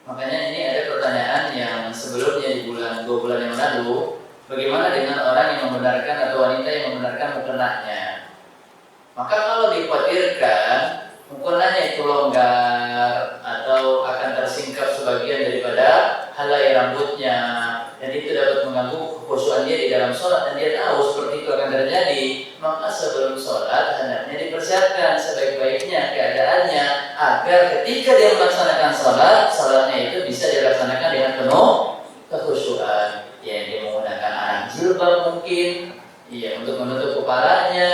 Makanya ini ada pertanyaan yang sebelumnya di 2 bulan yang lalu, bagaimana dengan orang yang membenarkan atau wanita yang membenarkan mukenahnya? Maka kalau dikhawatirkan mukenahnya itu longgar atau akan tersingkap sebagian daripada helai rambutnya, dan itu dapat mengganggu kekhusyuan dia di dalam sholat, dan dia tahu seperti itu akan terjadi, maka sebelum sholat hendaknya dipersiapkan sebaik-baiknya keadaannya agar ketika dia melaksanakan sholatnya itu bisa dilaksanakan dengan penuh kekhusyuan. Ya, dia menggunakan anak jilbab mungkin, ya, untuk menutup kepalanya,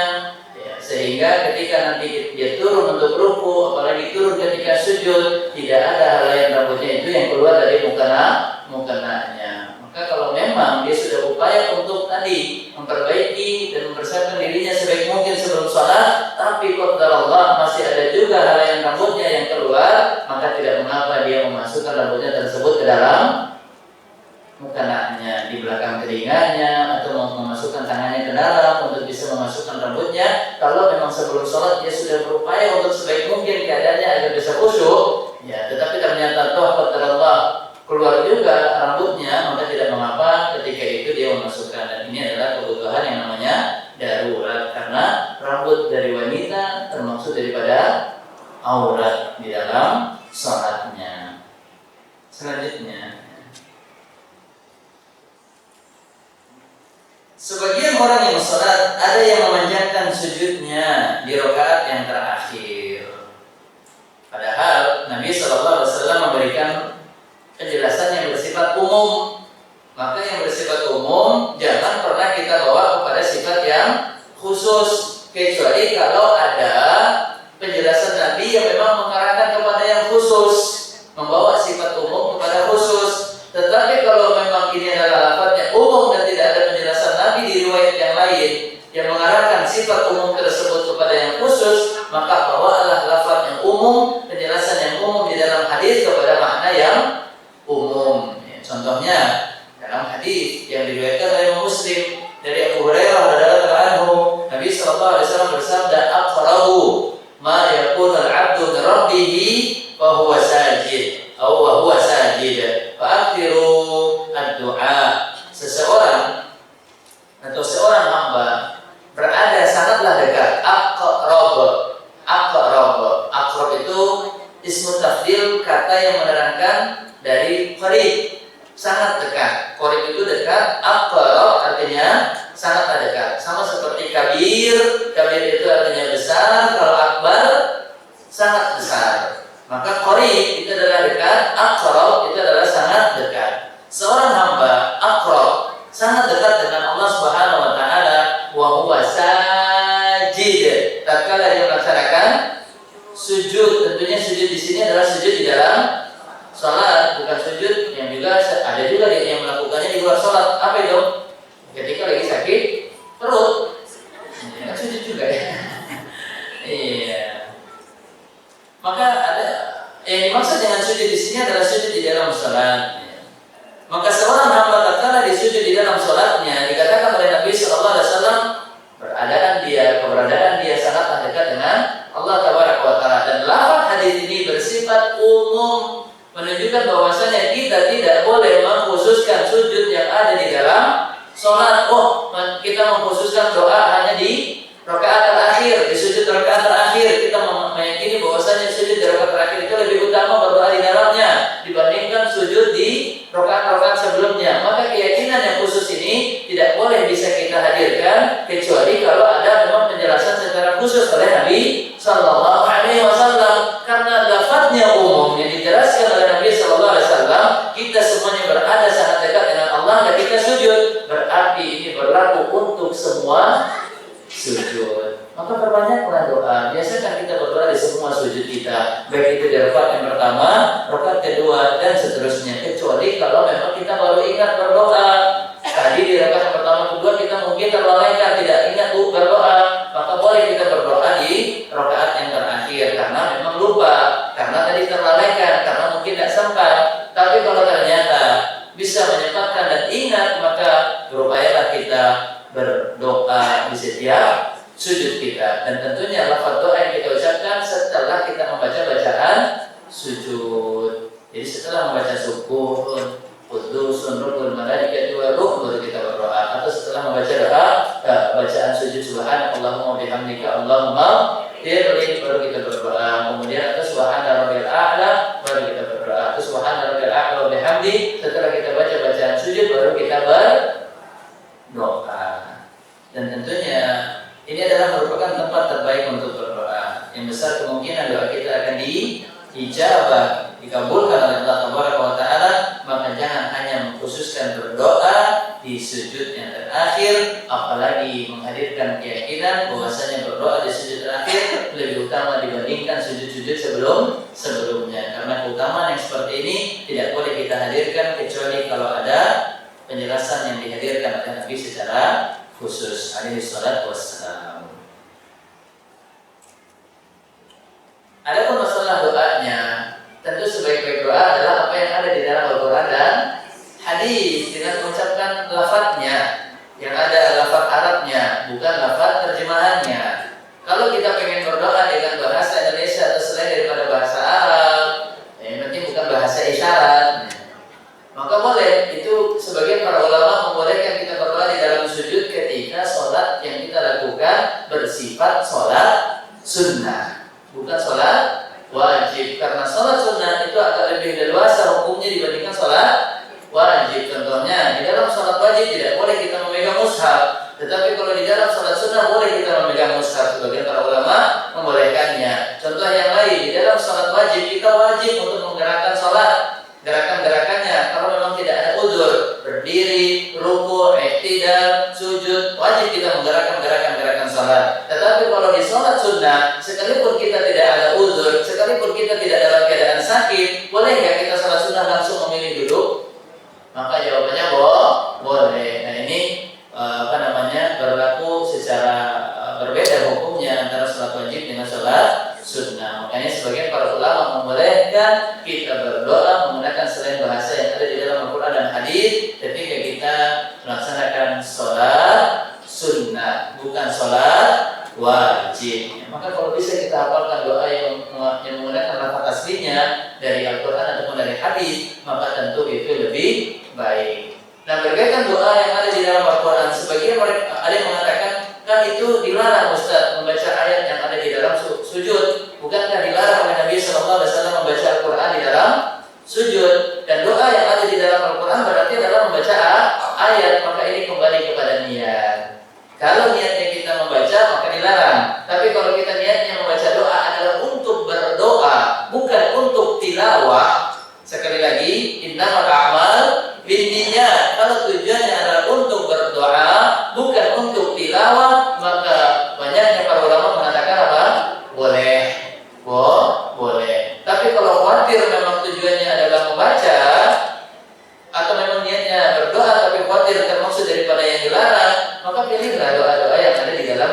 ya, sehingga ketika nanti dia turun untuk ruku, apalagi turun ketika sujud, tidak ada helai rambutnya itu yang keluar dari mukenahnya. Maka kalau memang dia sudah upaya untuk tadi memperbaiki dan mempersiapkan dirinya sebaik mungkin sebelum sholat, tapi qaddar Allah masih ada juga helai rambutnya yang keluar, maka tidak mengapa dia memasukkan rambutnya tersebut ke dalam mukenahnya, di belakang telinganya, atau memasukkan tangannya ke dalam untuk bisa memasukkan rambutnya. Kalau memang sebelum sholat dia sudah berupaya untuk sebaik mungkin keadaannya agar bisa khusyuk, ya, tetapi ternyata toh qaddar Allah keluar juga rambutnya, maka tidak mengapa ketika itu dia memasukkan. Dan ini adalah kebutuhan yang namanya darurat, karena rambut dari wanita termasuk daripada aurat di dalam sholatnya. Selanjutnya, sebagian orang yang sholat ada yang memanjangkan sujudnya di rakaat yang terakhir. Padahal Nabi SAW memberikan penjelasan yang bersifat umum. Maka yang bersifat umum jangan pernah kita bawa kepada sifat yang khusus, kecuali kalau ada penjelasan Nabi yang memang mengarahkan kepada yang khusus, membawa sifat umum kepada khusus. Tetapi kalau memang ini adalah lafaznya umum dan tidak ada penjelasan Nabi di riwayat yang lain yang mengarahkan sifat umum tersebut kepada yang khusus, maka bawalah lafaz yang umum, penjelasan yang umum di dalam hadis kepada makna yang umum. Ya, contohnya dalam hadis yang diriwayatkan oleh Muslim dari Abu Hurairah radhiyallahu anhu, Nabi sallallahu alaihi wasallam bersabda, "Aqrabu ma yakunu al-'abdu min rabbih wa huwa sajid, atau wa huwa sajid, fa akthiru ad-du'a." Seseorang atau seorang hamba berada sangatlah dekat, aqrab itu ismu tafdil, kata yang menerangkan dari qarib, sangat dekat. Qarib itu dekat, aqrab artinya sangat dekat. Sama seperti kabir itu artinya besar, kalau akbar sangat besar. Maka qarib itu adalah dekat, aqrab itu adalah sangat dekat. Seorang hamba aqrab, sangat dekat dengan Allah Subhanahu wa taala, wa huwa sajid, tatkala dia melaksanakan sujud. Tentunya sujud di sini adalah sujud di dalam salat, bukan sujud yang juga ada juga yang melakukannya di luar salat. Apa itu? Ketika lagi sakit perut, kan sujud juga ya. Iya. Maka ada yang dimaksud dengan sujud di sini adalah sujud di dalam salat. Maka seorang hamba tatkala disujud di dalam salatnya, dikatakan oleh Nabi sallallahu alaihi wasallam, keberadaan dia sangatlah dekat dengan Allah Tabaraka wa taala. Dan lafaz hadis ini bersifat umum, menunjukkan bahwasanya kita tidak boleh mengkhususkan sujud yang ada di dalam salat. Oh, kita mengkhususkan doa hanya di rakaat terakhir, di sujud rakaat terakhir. Kita meyakini bahwasanya sujud di rakaat terakhir itu lebih utama berdoa di dalamnya dibandingkan sujud di rakaat-rakaat sebelumnya. Maka keyakinan yang khusus ini tidak boleh bisa kita hadirkan kecuali kalau ada memang penjelasan secara khusus oleh Nabi Sallallahu Alaihi Wasallam. Karena lafadznya umum yang dijelaskan oleh Nabi Sallallahu Alaihi Wasallam, kita semuanya berada sangat dekat dengan Allah ketika sujud, berarti ini berlaku untuk semua sujud. Maka perbanyaklah doa. Biasakan kita berdoa di semua sujud kita, baik itu di rakaat yang pertama, rakaat kedua, dan seterusnya. Kecuali kalau memang kita baru ingat berdoa. Tadi di rakaat pertama kedua kita mungkin terlalaikan, tidak ingat berdoa, maka boleh kita berdoa di rakaat yang terakhir karena memang lupa, karena tadi terlalaikan, karena mungkin tidak sempat. Tapi kalau ternyata bisa menyempatkan dan ingat, maka berupayalah kita kita berdoa di setiap sujud kita. Dan tentunya lafaz doa yang kita ucapkan setelah kita membaca bacaan sujud. Jadi setelah membaca syukur, Qudusun Rabbul Malaikati wa Ruh, baru kita berdoa. Atau setelah membaca doa bacaan sujud Subhanallahumma bihamdika Allahumma firli, baru kita berdoa. Kemudian atau Subhana Rabbil A'la, baru kita berdoa. Atau Subhana Rabbil A'la wa bihamdi, setelah kita baca bacaan sujud baru kita berdoa. Dan tentunya ini adalah merupakan tempat terbaik untuk berdoa. Yang besar kemungkinan doa kita akan diijabah, dikabulkan oleh Allah Tabaraka wa Ta'ala. Maka jangan hanya mengkhususkan berdoa di sujud yang terakhir, apalagi menghadirkan keyakinan bahwasanya berdoa di sujud terakhir lebih utama dibandingkan sujud-sujud sebelumnya. Karena keutamaan yang seperti ini tidak boleh kita hadirkan kecuali kalau ada penjelasan yang dihadirkan oleh Nabi secara khusus alaihi salatu wassalam. Adapun masalah doanya, tentu sebaik-baik doa adalah apa yang ada di dalam Al-Quran dan hadis dengan mengucapkan lafadznya, yang ada lafadz Arabnya, bukan lafadz terjemahannya. Kalau kita pengen berdoa dengan bahasa Indonesia atau selain daripada bahasa Arab, yang penting bukan bahasa isyarat, maka boleh. Itu sebagian para ulama membolehkan kita berdoa di dalam sujud ketika sholat yang kita lakukan bersifat sholat sunnah, bukan sholat wajib. Karena sholat sunnah itu agak lebih leluasa hukumnya dibandingkan sholat wajib. Contohnya, di dalam sholat wajib tidak boleh kita memegang mushaf, tetapi kalau di dalam sholat sunnah boleh kita memegang mushaf. Sebagian para ulama membolehkannya. Contoh yang lain, di dalam sholat wajib kita wajib untuk menggerakkan sholat, gerakan-gerakannya. Kalau memang tidak ada uzur, berdiri, ruku', i'tidal, sujud, wajib kita menggerakkan gerakan-gerakan sholat. Tetapi kalau di sholat sunnah, sekalipun kita tidak ada uzur, sekalipun kita tidak dalam keadaan sakit, boleh nggak kita sholat sunnah langsung memilih duduk? Maka jawabannya boleh. Nah ini berlaku secara berbeda hukumnya antara sholat wajib dengan sholat sunnah. Makanya sebagian para ulama membolehkan kita berdoa menggunakan selain bahasa yang ada di dalam Al-Quran dan hadis ketika kita melaksanakan sholat sunnah, bukan sholat wajib. Maka kalau bisa kita hafalkan doa yang menggunakan lafaz aslinya dari Al-Quran ataupun dari hadis, maka tentu itu lebih baik. Nah, berkaitan doa yang ada di dalam Al-Quran, sebagian ada yang mengatakan kan itu dilarang Ustaz membaca ayat yang ada di dalam sujud. Bukankah dilarang oleh Nabi SAW membaca Al-Quran di dalam sujud? Dan doa yang ada di dalam Al-Quran berarti adalah membaca ayat. Maka ini kembali kepada niat. Kalau niatnya kita membaca maka dilarang. Tapi kalau kita niatnya membaca doa adalah untuk berdoa, bukan untuk tilawah. Sekali lagi, innamal a'mal binniyat. Kalau tujuannya adalah untuk berdoa, bukan untuk tilawah, maka banyaknya para ulama mengatakan apa? Boleh. Boleh. Tapi kalau khawatir memang tujuannya adalah membaca, atau memang niatnya berdoa tapi khawatir termaksud daripada yang dilarang, maka pilihlah doa-doa yang ada di dalam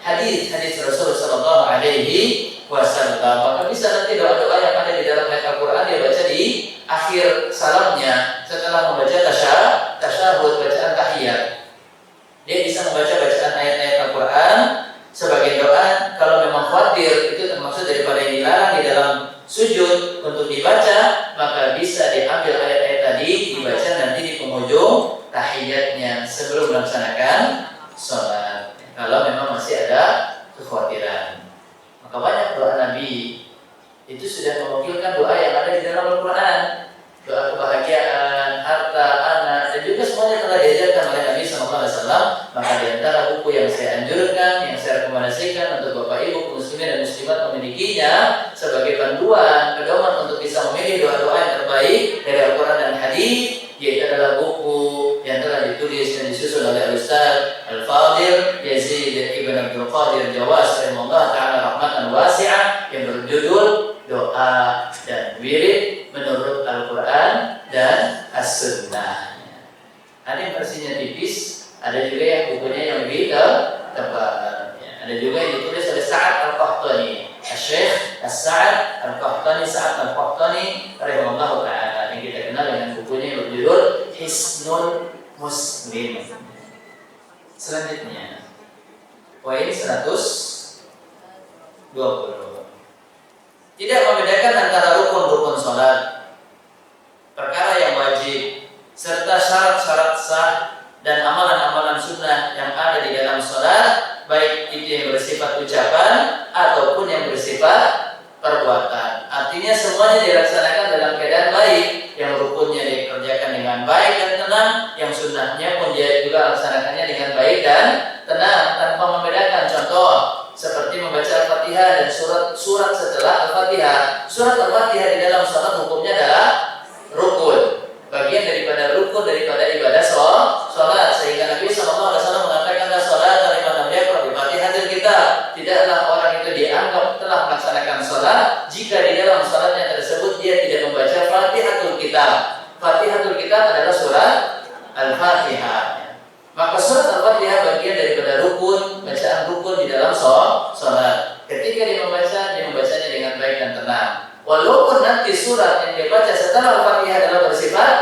hadis Rasulullah sallallahu alaihi wasallam. Maka bisa nanti doa-doa yang ada di dalam ayat Al-Quran dia baca di akhir salamnya setelah membaca tasyahud, bacaan tahiyat. Dia bisa membaca bacaan ayat-ayat Al-Quran sebagai doa. Kalau memang khawatir itu termaksud daripada yang dilarang di dalam sujud untuk dibaca, maka bisa diambil ayat-ayat tadi dibaca nanti di penghujung tahiyatnya sebelum melaksanakan sholat. Kalau memang masih ada kekhawatiran, maka banyak doa Nabi itu sudah mewakilkan doa yang ada di dalam Al-Quran. Doa kebahagiaan, harta, anak, dan juga semuanya telah diajarkan oleh Nabi SAW. Maka di antara buku yang saya anjurkan, yang saya rekomendasikan untuk Bapak Ibu muslimin dan muslimat memilikinya sebagai panduan, pedoman untuk bisa memilih doa-doa yang terbaik dari Al-Quran dan hadis, yaitu adalah buku yang telah ditulis dan disusun oleh Al-Ustaz Al-Fadil Yazid Ibn Abdul Qadir Jawas rahimahullah ta'ala rahmatan wasi'ah, yang berjudul Doa dan Wirid menurut Al-Quran dan As-Sunnah. Ada yang versinya tipis, ada juga yang bukunya yang lebih tebal. Ada juga yang ditulis oleh Sa'ad Al-Qahtani, Syekh As-Sa'ad Al-Qahtani, Sa'ad Al-Qahtani rahimahullah ta'ala, yang kita kenal dengan bukunya yang berjudul Hisnul Muslim. Poin 120. Tidak membedakan antara rukun-rukun sholat, perkara yang wajib, serta syarat-syarat sah dan amalan-amalan sunnah yang ada di dalam sholat, baik itu yang bersifat ucapan ataupun yang bersifat perbuatan. Artinya semuanya dilaksanakan dalam keadaan baik. Yang rukunnya dikerjakan dengan baik dan tenang, yang sunnahnya pun dia juga laksanakannya dengan baik dan tenang, tanpa membedakan. Contoh seperti membaca Al-Fatihah dan surat setelah Al-Fatihah. Surat Al-Fatihah di dalam sholat hukumnya adalah rukun, bagian daripada rukun daripada ibadah sholat. Sehingga Nabi SAW mengatakan, sholat liman lam yaqra bi Fatihatil Kitab. Tidaklah orang itu dianggap telah melaksanakan sholat jika di dalam sholatnya tersebut dia tidak membaca Fatihatul Kitab. Fatihatul Kitab adalah surat Al-Fatihah. Maka surat Al-Fatihah bagian daripada rukun, bacaan rukun di dalam sholat. Ketika dia membacanya dengan baik dan tenang. Walaupun nanti surat yang dibaca setelah Al-Fatihah adalah bersifat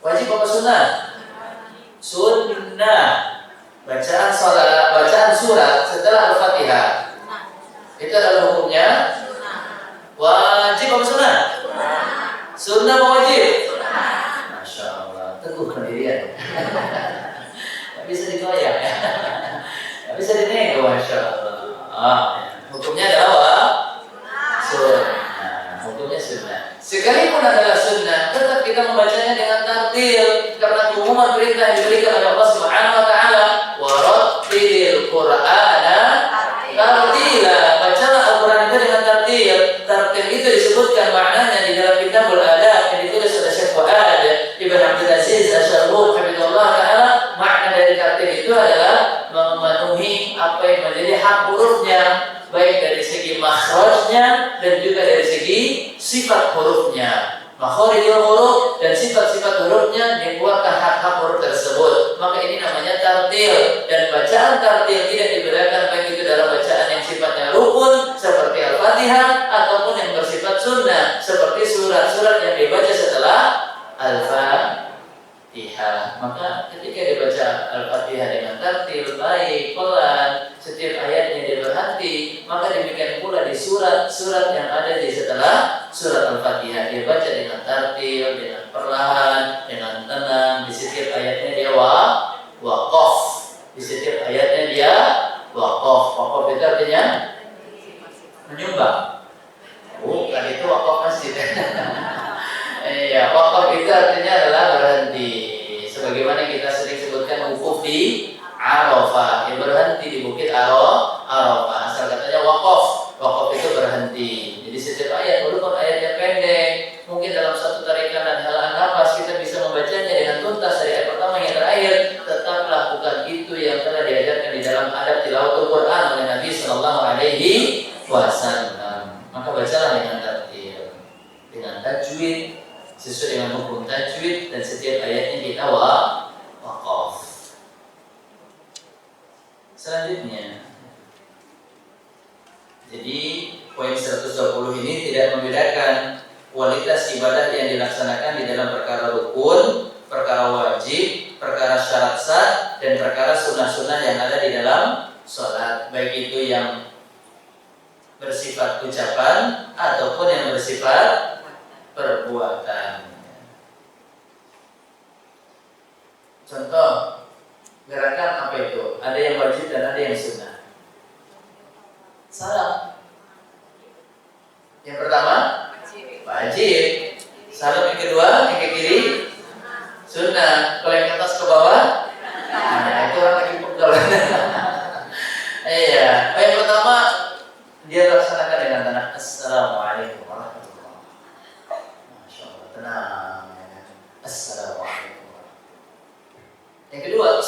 wajib apa sunnah? Sunnah. Bacaan surat setelah Al-Fatihah itu adalah hukumnya wajib apa sunnah? Sunnah apa wajib? Masya Allah, teguh pendirian. Gak bisa digoyang ya. Gak bisa dinego, Masya Allah. Hukumnya adalah sunnah. Hukumnya sunnah. Sekalipun adalah sunnah, tetap kita membacanya dengan tartil, karena pengumuman perintah yang diberikan oleh Allah Subhanahu wa taala, wa rattilil Qur'ana tartila. Bacalah Al-Qur'an itu dengan tartil. Tartil itu disebutkan maknanya di dalam Kitabul Adab yang ditulis oleh Syekh Fuad Ibn Abdul Aziz Asy-Syarbuh hafizahullah taala. Makna dari tartil itu adalah memenuhi apa yang menjadi hak hurufnya, baik dari segi makhrajnya dan juga dari segi sifat hurufnya. Makharijul huruf dan sifat-sifat hurufnya dibuatkan hak-hak huruf tersebut. Maka ini namanya tartil. Dan bacaan tartil tidak dibedakan baik itu dalam bacaan yang sifatnya rukun seperti Al-Fatihah ataupun yang bersifat sunnah seperti surat-surat yang dibaca setelah Al-Fatihah. Maka ketika dibaca Al-Fatihah dengan tartil, baik, pelan, setiap ayatnya dia berhenti, maka demikian pula di surat-surat yang ada di setelah surat Al-Fatihah dia baca dengan tartil, dengan perlahan, dengan tenang. Di setiap ayatnya dia waqaf. Di setiap ayatnya dia waqaf. Waqaf itu artinya menyumbang. Bukan itu waqaf masjid. Iya, waqaf itu artinya adalah berhenti. Sebagaimana kita sering sebutkan wukuf di Arafah, yang berhenti di bukit Arafah. Asal katanya waqaf. Waqaf itu berhenti. Jadi setiap ayat, walaupun ayatnya pendek, mungkin dalam satu tarikan dan helaan nafas kita bisa membacanya dengan tuntas dari ayat pertama hingga terakhir, tetaplah bukan itu yang telah diajarkan di dalam adab tilawatul Quran oleh Nabi Sallallahu Alaihi Wasallam. Maka bacalah dengan tartil, dengan tajwid, sesuai dengan hukum tajwid, dan setiap ayatnya kita waqaf. Selanjutnya, jadi poin 120 ini tidak membedakan kualitas ibadah yang dilaksanakan di dalam perkara rukun, perkara wajib, perkara syarat sah, dan perkara sunnah-sunnah yang ada di dalam sholat, baik itu yang bersifat ucapan ataupun yang bersifat perbuatan. Contoh gerakan apa itu? Ada yang wajib dan ada yang sunnah. Salam. Yang pertama wajib. Salam yang kedua, yang ke kiri sunnah. Kalau yang ke atas ke bawah, nah itu orang lagi pegel. Iya. Yang pertama dia laksanakan dengan tenang. Assalamualaikum warahmatullahi wabarakatuh. Masya Allah, tenang. Assalamualaikum. Yang kedua,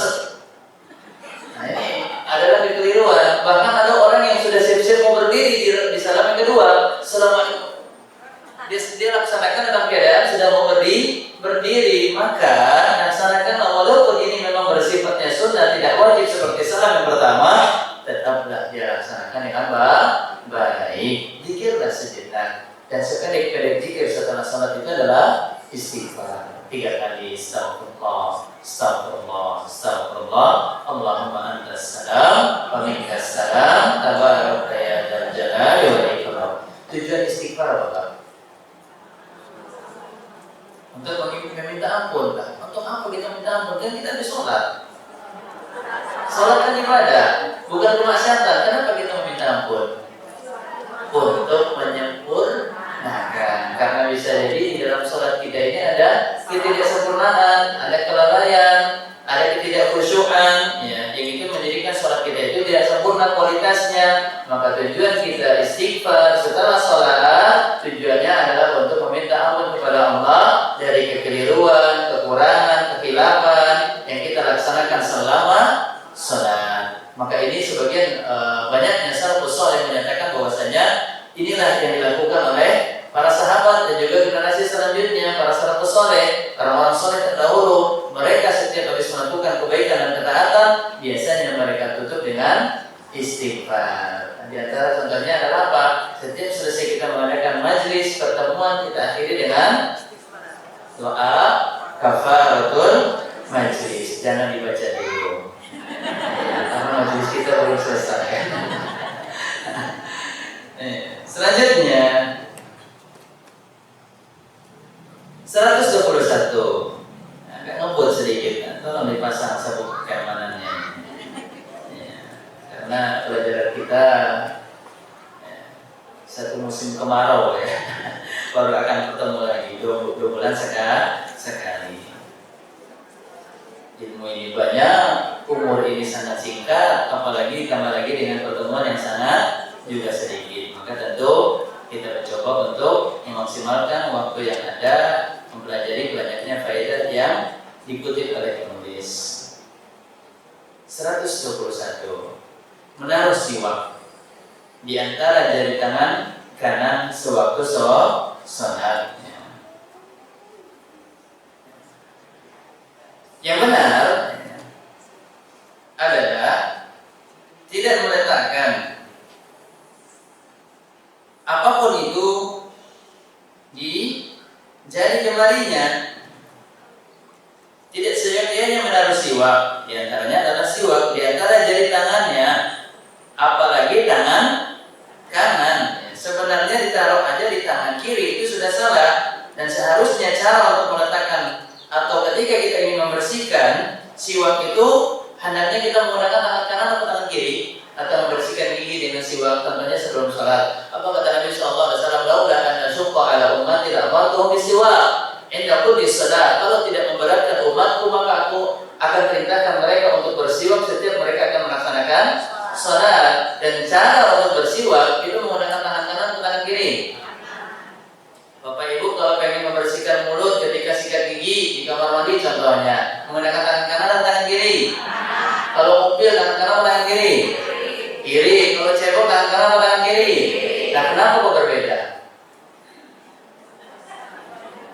nah ini adalah kekeliruan. Bahkan ada orang yang sudah siap-siap mau berdiri di salam yang kedua, Assalamualaikum. Dia laksanakan dalam keadaan sudah mau berdiri. Maka laksanakan walaupun ini memang bersifatnya sunnah, tidak wajib seperti salam yang pertama, tetaplah dia laksanakan dengan baik. Zikirlah sejenak. Dan sekali-kali zikir setelah salat itu adalah istighfar 3 kali. Astagfirullah, astagfirullah, astagfirullah. Allahumma antas salam salam tabaraka ya dzal jalali wal ikram. Tujuan istighfar apa, Pak? Untuk meminta ampun, Pak. Untuk apa kita minta ampun? Kan kita habis sholat. Sholat kan ibadah, bukan kemaksiatan. Kenapa kita meminta ampun? Untuk menyempurnakan. Karena bisa jadi di dalam sholat kita ini ada ketidaksempurnaan, ada kelalaian, ada ketidakkhusyuan, ya, yang itu menjadikan sholat kita itu tidak sempurna kualitasnya. Maka tujuan kita istighfar setelah sholat, tujuannya adalah untuk meminta ampun kepada Allah dari kekeliruan, kekurangan, kekhilafan yang kita laksanakan selama sholat. Maka ini sebagian banyaknya salafus saleh menyatakan bahwasanya inilah yang dilakukan oleh para sahabat dan juga generasi selanjutnya, para salafus saleh, orang-orang saleh terdahulu. Mereka setiap habis melakukan kebaikan dan ketaatan, biasanya mereka tutup dengan istighfar. Di antara contohnya adalah apa? Setiap selesai kita mengadakan majlis pertemuan, kita akhiri dengan doa kafaratul majlis. Jangan dibaca dulu, karena majlis kita belum selesai. Selanjutnya 121. Agak ngebut sedikit, kan? Tolong dipasang sabuk keamanannya. Ya, karena pelajaran kita satu musim kemarau ya, baru akan bertemu lagi 2 bulan sekali. Ilmu ini banyak, umur ini sangat singkat, apalagi ditambah lagi dengan pertemuan yang sangat juga sedikit. Maka tentu kita mencoba untuk memaksimalkan waktu yang ada, mempelajari banyaknya faedah yang dikutip oleh penulis. 121. Menaruh siwak di antara jari tangan kanan sewaktu sholat. Yang benar adalah tidak meletakkan apapun itu di jari jemarinya. Tidak seyogyanya menaruh siwak. Di antaranya adalah siwak di antara jari tangannya, apalagi tangan kanan. Sebenarnya ditaruh aja di tangan kiri itu sudah salah, dan seharusnya cara untuk meletakkan atau ketika kita ingin membersihkan siwak itu hendaknya kita menggunakan tangan kanan atau tangan kiri, atau membersihkan gigi dengan siwak tentunya sebelum sholat. Apa kata Nabi Sallallahu Alaihi Wasallam? Laulah an asyqa ala ummati la amartuhum bisiwak inda kulli shalah. Kalau tidak memberatkan umatku, maka aku akan perintahkan mereka untuk bersiwak setiap mereka akan melaksanakan sholat. Dan cara untuk bersiwak itu menggunakan tangan kanan atau tangan kiri. Bapak Ibu kalau pengen membersihkan mulut ketika sikat gigi di kamar mandi contohnya, menggunakan tangan kanan atau tangan kiri? Kalau mobil tangan kanan atau tangan kiri? Kiri. Kalau cebok tangan kanan atau tangan kiri? Nah, kenapa kok berbeda?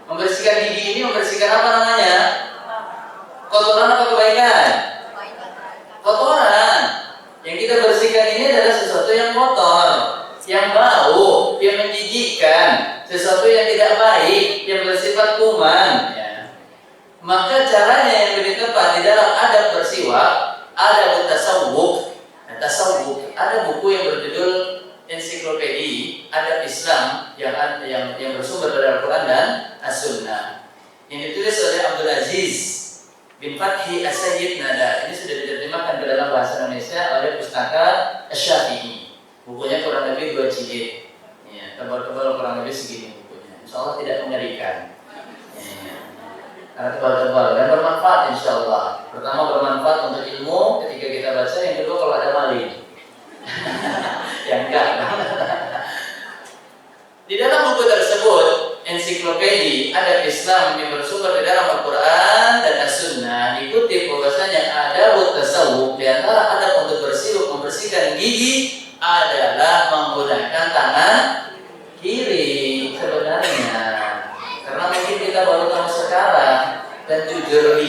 Membersihkan gigi ini membersihkan apa namanya? Kotoran apa kebaikan? Kotoran. Yang kita bersihkan ini adalah sesuatu yang kotor, yang bau, yang menjijikkan, sesuatu yang tidak baik, yang bersifat kuman, ya. Maka caranya yang lebih tepat di dalam adab bersiwak ada tasawuf. Tasawuf ada buku yang berjudul Ensiklopedi Adab Islam yang bersumber dari Al-Quran dan As-Sunnah, yang ditulis oleh Abdul Aziz bin Fathi As-Sayyid Nada. Ini sudah diterjemahkan ke dalam bahasa Indonesia oleh Pustaka Asy-Syafi'i. Bukunya kurang lebih 2 jilid. Ya, tebal-tebal kurang lebih segini bukunya. Insyaallah tidak mengerikan. Ya, karena tebal-tebal dan bermanfaat insyaallah. Pertama bermanfaat untuk ilmu ketika kita baca, yang kedua kalau ada maling. Yang enggak. Di dalam buku tersebut, Ensiklopedi Adab Islam yang bersumber di dalam Al-Quran dan As-Sunnah, dikutip bahwasanya ada tasawuf di antara adab untuk bersiwak membersihkan gigi adalah menggunakan tangan kiri sebenarnya. Karena mungkin kita baru tahu sekarang, dan jujur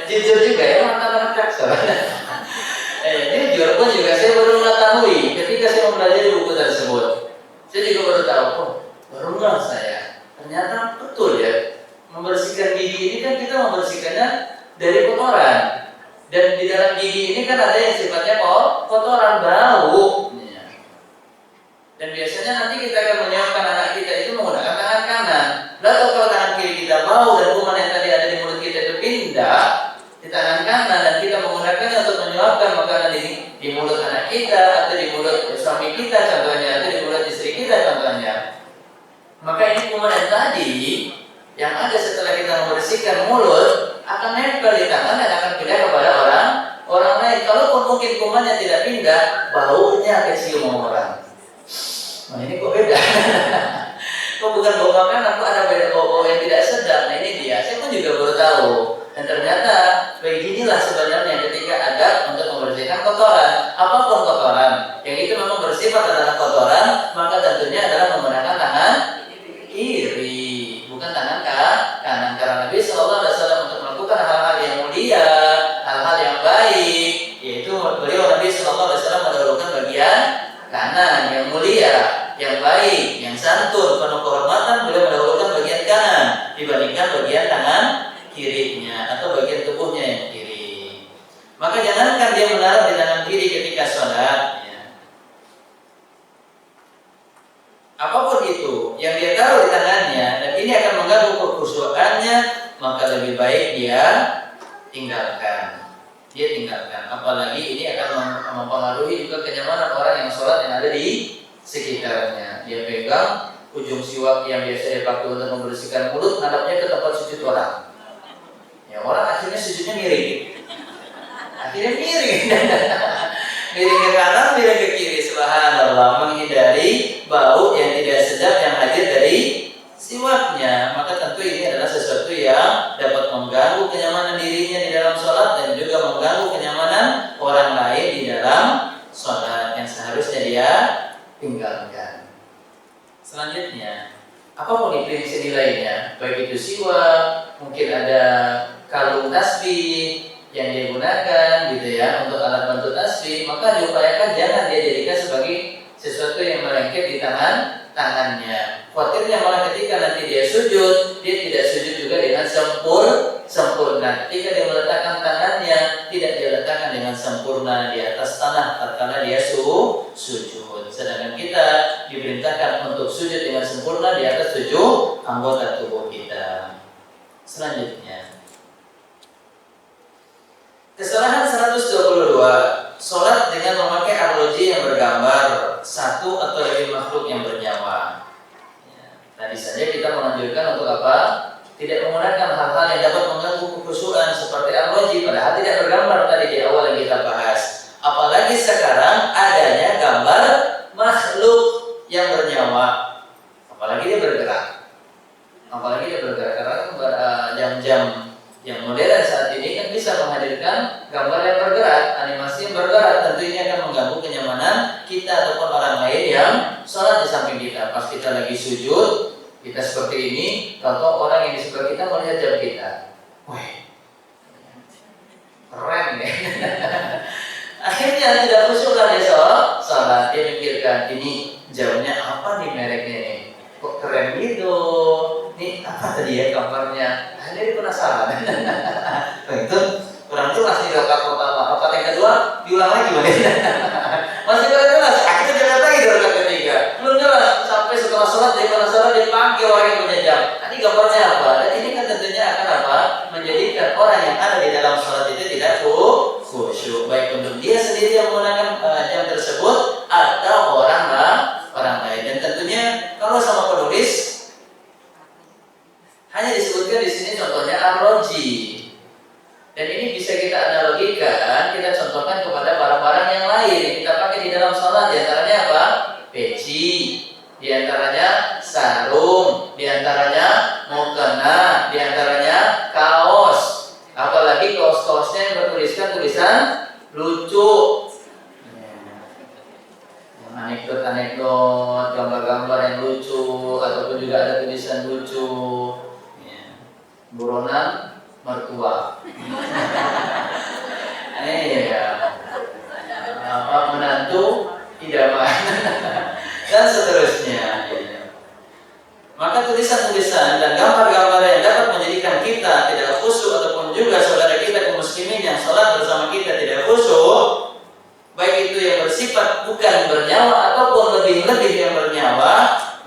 jujur juga ya anak-anak jaksel. Jujur pun juga saya baru mengetahui ketika saya mempelajari buku tersebut. Saya juga baru tahu, baru nggak saya. Ternyata betul ya, membersihkan gigi ini kan kita membersihkannya dari kotoran. Dan di dalam gigi ini kan ada yang sifatnya kotoran, bau. Dan biasanya nanti kita akan menyiapkan anak kita itu menggunakan tangan kanan. Lalu kalau tangan kiri kita bau dan kuman yang tadi ada di mulut kita itu pindah di tangan kanan dan kita menggunakannya untuk menyuapkan makanan ini di mulut anak kita atau di mulut suami kita contohnya atau di mulut istri kita contohnya, maka ini kuman yang tadi yang ada setelah kita membersihkan mulut akan nempel di tangan dan akan pindah kepada orang lain. Kalaupun mungkin kumannya tidak pindah, baunya kecium orang. Nah ini kok beda? Kok bukan bau makanan, kok ada beda bau yang tidak sedap. Nah ini dia, saya pun juga baru tahu. Dan ternyata beginilah sebenarnya ketika adab untuk membersihkan kotoran. Apapun kotoran, yang itu memang bersifat adalah kotoran, maka tentunya adalah menggunakan tangan kiri, bukan tangan kanan. Karena Nabi SAW untuk melakukan hal-hal yang mulia, hal-hal yang baik, yaitu beliau Nabi SAW mendahulukan bagian kanan yang mulia, yang baik, yang santun, penuh kehormatan, beliau mendahulukan bagian kanan dibandingkan bagian tangan kirinya atau bagian tubuhnya yang kiri. Maka jangankan dia menaruh di tangan kiri ketika sholat, ya. Apapun itu yang dia taruh di tangannya dan ini akan mengganggu kekhusyukannya, maka lebih baik dia tinggalkan. Apalagi ini akan mempengaruhi juga kenyamanan orang yang sholat yang ada di sekitarnya. Dia pegang ujung siwak yang biasa dipakai untuk membersihkan mulut, hadapnya ke tempat sujud orang. Ya orang akhirnya sujudnya miring. Miring ke kanan, miring ke kiri. Subhanallah, menghindari bau yang tidak sedap yang hadir dari siwaknya. Maka tentu ini adalah sesuatu yang dapat mengganggu kenyamanan dirinya di dalam sholat dan juga mengganggu kenyamanan orang lain di dalam sholat yang seharusnya dia tinggalkan. Selanjutnya, apapun itu yang senilainya, baik itu siwak, mungkin ada kalung tasbih yang dia gunakan gitu ya untuk alat bantu tasbih, maka diupayakan jangan dia jadikan sebagai sesuatu yang melengket di tangannya. Khawatirnya malah ketika nanti dia sujud, dia tidak sujud juga dengan sempurna. Ketika dia meletakkan tangannya, tidak dia letakkan dengan sempurna di atas tanah tatkala dia sujud. Sedangkan kita diperintahkan untuk sujud dengan sempurna di atas 7 anggota tubuh kita. Selanjutnya, kesalahan 122, sholat dengan memakai arloji yang bergambar satu atau lebih makhluk yang bernyawa. Ya, tadi saja kita menganjurkan untuk apa? Tidak menggunakan hal-hal yang dapat mengganggu kekhusyukan seperti arloji, padahal tidak bergambar tadi di awal yang kita bahas. Apalagi sekarang adanya gambar makhluk yang bernyawa, apalagi dia bergerak. Karena jam-jam yang modern saat ini kan bisa menghadirkan gambar yang bergerak, animasi yang bergerak. Tentu ini akan mengganggu kenyamanan kita ataupun orang lain yang sholat di samping kita. Pas kita lagi sujud, kita seperti ini, contoh orang yang di sebelah kita melihat jam kita. Wah, keren ya. Akhirnya tidak khusyuk lah dia sholat. Dia mikirkan, ini jamnya apa nih mereknya nih? Kok keren gitu? Ini apa tadi ya gambarnya? Jadi penasaran. Itu kurang jelas nih rakaat pertama. Rakaat yang kedua diulang lagi masih kurang jelas. Akhirnya dia lagi di rakaat ketiga. Belum jelas sampai setelah sholat dia penasaran, dia panggil orang yang punya jam. Tadi gambarnya apa? Dan ini kan tentunya akan apa? Menjadikan orang yang ada di dalam sholat itu tidak khusyuk, baik untuk dia sendiri yang menggunakan jam tersebut atau orang lain. Dan tentunya kalau sama penulis hanya disebutkan di sini contohnya arloji. Dan ini bisa kita analogikan, kita contohkan kepada barang-barang yang lain yang kita pakai di dalam sholat. Di antaranya apa? Peci, di antaranya sarung, di antaranya mukena, di antaranya kaos. Apalagi kaos-kaosnya yang bertuliskan tulisan lucu, anekdot, gambar-gambar yang lucu, ataupun juga ada tulisan lucu. Buronan mertua, menantu idaman, dan seterusnya. Maka tulisan-tulisan dan gambar-gambar yang dapat menjadikan kita tidak khusyuk ataupun juga saudara kita kaum muslimin yang sholat sholat bersama kita tidak khusyuk, baik itu yang bersifat bukan bernyawa ataupun lebih-lebih yang bernyawa,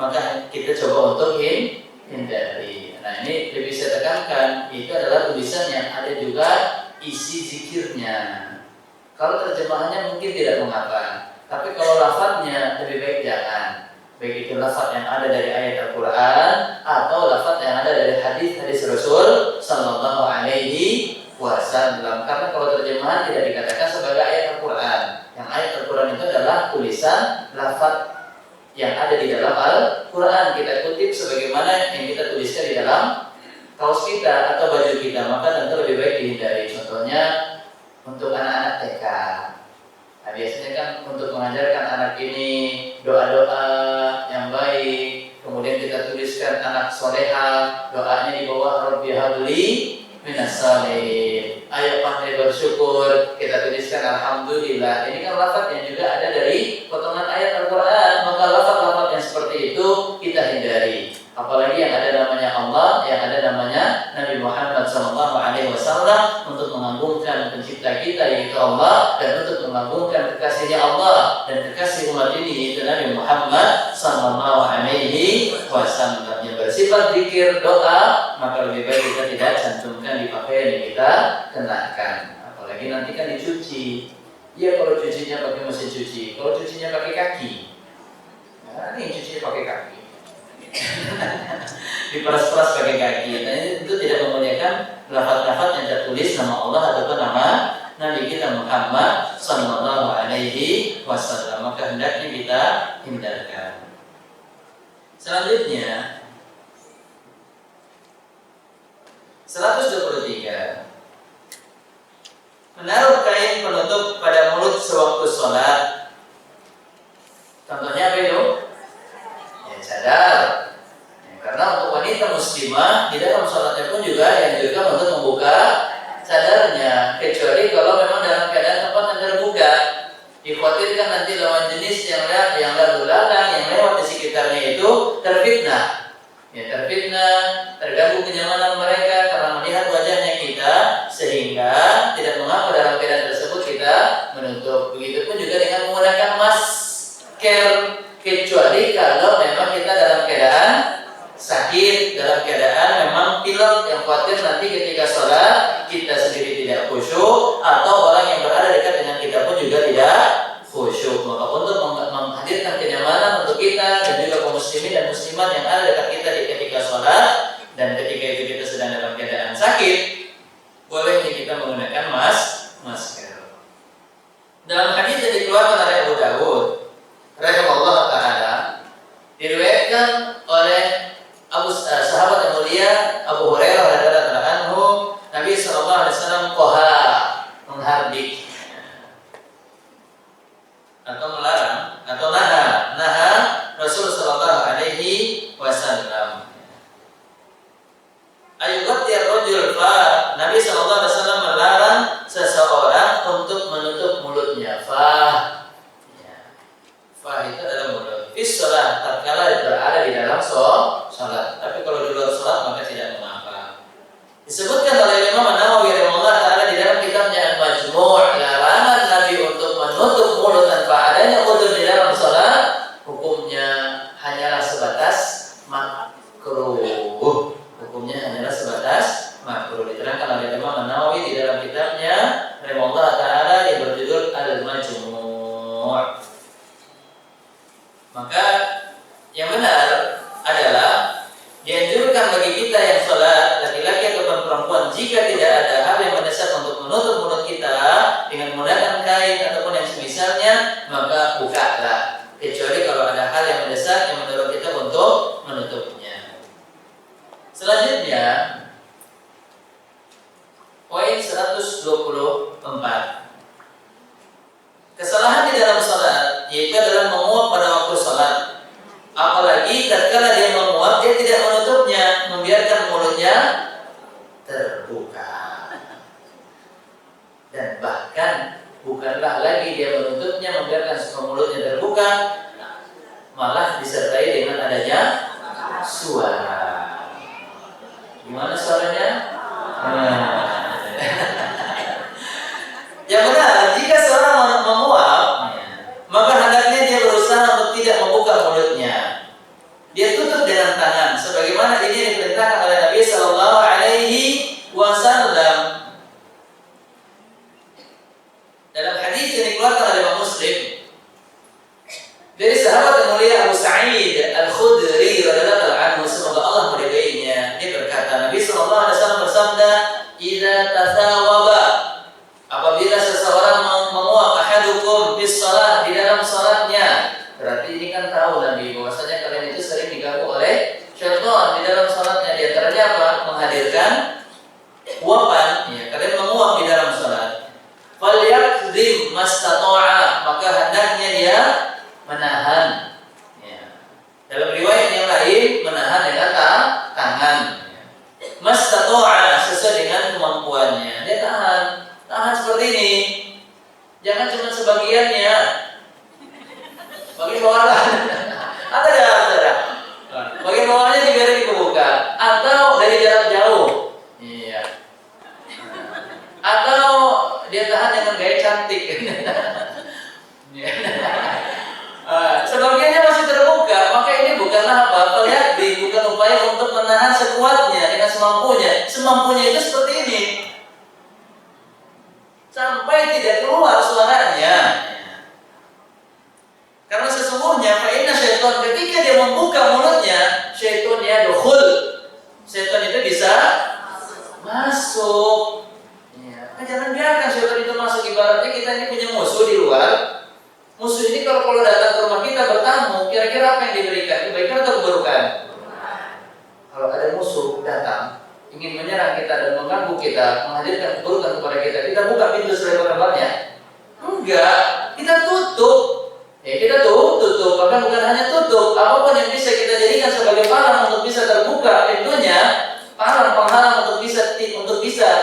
maka kita coba untuk hindari. Nah, ini lebih saya tekankan, itu adalah tulisan yang ada juga isi zikirnya. Kalau terjemahannya mungkin tidak mengapa, tapi kalau lafadznya lebih baik jangan. Baik itu lafadz yang ada dari ayat Al-Quran atau lafadz yang ada dari hadis-hadis Rasul Sallallahu Alaihi Wasallam. Karena kalau terjemahan tidak dikatakan sebagai ayat Al-Quran. Yang ayat Al-Quran itu adalah tulisan lafadz yang ada di dalam Al-Quran. Kita kutip sebagaimana yang kita tuliskan di dalam kaos kita atau baju kita, maka tentu lebih baik dihindari. Contohnya untuk anak-anak TK. Nah, biasanya kan untuk mengajarkan anak ini doa-doa yang baik, kemudian kita tuliskan anak soleha, doanya di bawah Rabbi habli minas salihin. Ayo pandai bersyukur, kita tuliskan alhamdulillah. Ini kan lafaz yang juga ada dari potongan ayat Al-Quran, maka lafaz-lafaz yang seperti itu kita hindari. Apalagi yang ada namanya Allah, yang ada namanya Nabi Muhammad SAW, untuk mengagungkan pencipta kita yaitu Allah, dan untuk mengagungkan kekasihnya Allah dan kekasih umat ini yaitu Nabi Muhammad SAW yang bersifat zikir doa, maka lebih baik kita tidak cantumkan di pakaian yang kita kenakan. Apalagi nanti kan dicuci. Ya, kalau cucinya pakai mesin cuci, kalau cucinya pakai kaki, nah, ini cucinya pakai kaki. Diperas-peras pakai kaki. Nah, itu tidak memuliakan lafaz-lafaz yang tertulis nama Allah ataupun nama Nabi kita Muhammad Sallallahu Alaihi Wasallam. Maka hendaknya kita hindarkan. Selanjutnya 123, menaruh kain penutup pada mulut sewaktu sholat. Contohnya apa itu? Ya, cadar. Ya, karena untuk wanita muslimah di dalam sholatnya pun juga dianjurkan untuk membuka cadarnya, kecuali kalau memang dalam keadaan tempat yang terbuka. Dikhawatirkan nanti lawan jenis yang lalu lalang yang lewat di sekitarnya itu terfitnah. Ya, terfitnah, terganggu kenyamanan mereka karena melihat wajahnya kita, sehingga tidak mengapa dalam keadaan tersebut kita menutup. Begitupun juga dengan menggunakan masker, kecuali kalau memang kita dalam keadaan sakit, dalam keadaan memang pilek yang khawatir nanti ketika sholat kita sendiri tidak khusyuk atau orang yang berada dekat dengan kita pun juga tidak khusyuk. Maka untuk menghadirkan kenyamanan untuk kita dan juga kaum muslimin dan muslimat yang ada dekat kita di ketika sholat, dan ketika itu kita sedang dalam keadaan sakit, bolehnya kita menggunakan masker. Dalam hadis yang dikeluarkan oleh Abu Dawud rahimahullah taala, diriwayatkan oleh sahabat yang mulia Abu Hurairah radhiyallahu anhu, Nabi sallallahu alaihi wasallam menghardik atau melarang atau naha Rasul sallallahu alaihi wasallam ayughatti ar-rajul fa, Nabi sallallahu alaihi wasallam melarang seseorang untuk menutup mulutnya. Fa itu adalah mulut. Fis shalah, tatkala berada di dalam salat. Tapi kalau di luar salat maka tidak mengapa. Disebutkan oleh Imam An-Nawawi rahimahullah taala di dalam kitabnya Al-Majmu', larangan Nabi untuk menutup mulut tanpa adanya udzur di dalam salat, hukumnya hanyalah sebatas makruh. Hukumnya hanyalah sebatas makruh. Diterangkan oleh Imam An-Nawawi di dalam kitabnya rahimahullah taala yang berjudul Al-Majmu'. Maka yang benar adalah dianjurkan bagi kita yang sholat, laki-laki ataupun perempuan, jika tidak ada hal yang mendesak untuk menutup mulut kita dengan menggunakan kain ataupun yang semisalnya, maka bukalah. Kecuali kalau ada hal yang mendesak yang mendorong kita untuk menutupnya. Selanjutnya, poin 124. Kesalahan di dalam sholat yaitu adalah menguap pada waktu sholat. Apalagi tatkala dia menguap, dia tidak menutupnya, membiarkan mulutnya terbuka. Dan bahkan bukanlah lagi dia menutupnya, membiarkan mulutnya terbuka, malah disertai dengan adanya suara. Gimana suaranya? Yang benar, jika seorang menguap, maka hendaknya dia berusaha untuk tidak membuka mulutnya. Dia tutup dengan tangan, sebagaimana ini diperintahkan oleh Nabi Sallallahu Alaihi Wasallam dalam hadis yang dikeluarkan oleh Imam Muslim dari sahabat yang mulia Abu Sa'id Al-Khudri radhiyallahu anhu, semoga Allah meridainya. Dia berkata, Nabi Sallallahu Alaihi Wasallam bersabda, "Idza tathawaba," apabila seseorang menguap, ahadukum bis shalah, di dalam salatnya. Berarti ini kan tahu Nabi bahwasanya kalian itu sering diganggu oleh syaitan di dalam salatnya. Di antaranya apa? Menghadirkan uapan, ya, kalian menguap di dalam salat. Falyakdzim mastata'a, maka hendaknya dia menahan. Ya. Dalam riwayat yang lain menahan dengan tangan. Ya. Mastata'a, sesuai dengan kemampuannya. Dia tahan seperti ini. Jangan cuma sebagiannya. Bagian bawah ada. Bagian bawahnya dibiarin dibuka, atau dari jarak jauh. Iya. Atau dia tahan dengan gaya cantik. Sebagiannya masih terbuka, maka ini bukanlah apa? Pelihati, bukan upaya untuk menahan sekuatnya dengan semampunya. Semampunya itu seperti ini, sampai tidak keluar suaranya. Karena sesungguhnya fa'inna syaitan, ketika dia membuka mulutnya, syaitan yadkhul, syaitan itu bisa masuk. Ya. Nah, jangan biarkan syaitan itu masuk. Ibaratnya kita ini punya musuh di luar. Musuh ini kalau datang ke rumah kita bertamu, kira-kira apa yang diberikan? Kebaikan atau keburukan? Kalau ada musuh datang ingin menyerang kita dan mengganggu kita, menghadirkan keburukan kepada kita, kita buka pintu selebar-lebarnya? Enggak, kita tutup. Ya, kita tutup, bahkan bukan hanya tutup, apapun yang bisa kita jadikan sebagai palang untuk bisa terbuka pintunya, palang penghalang untuk bisa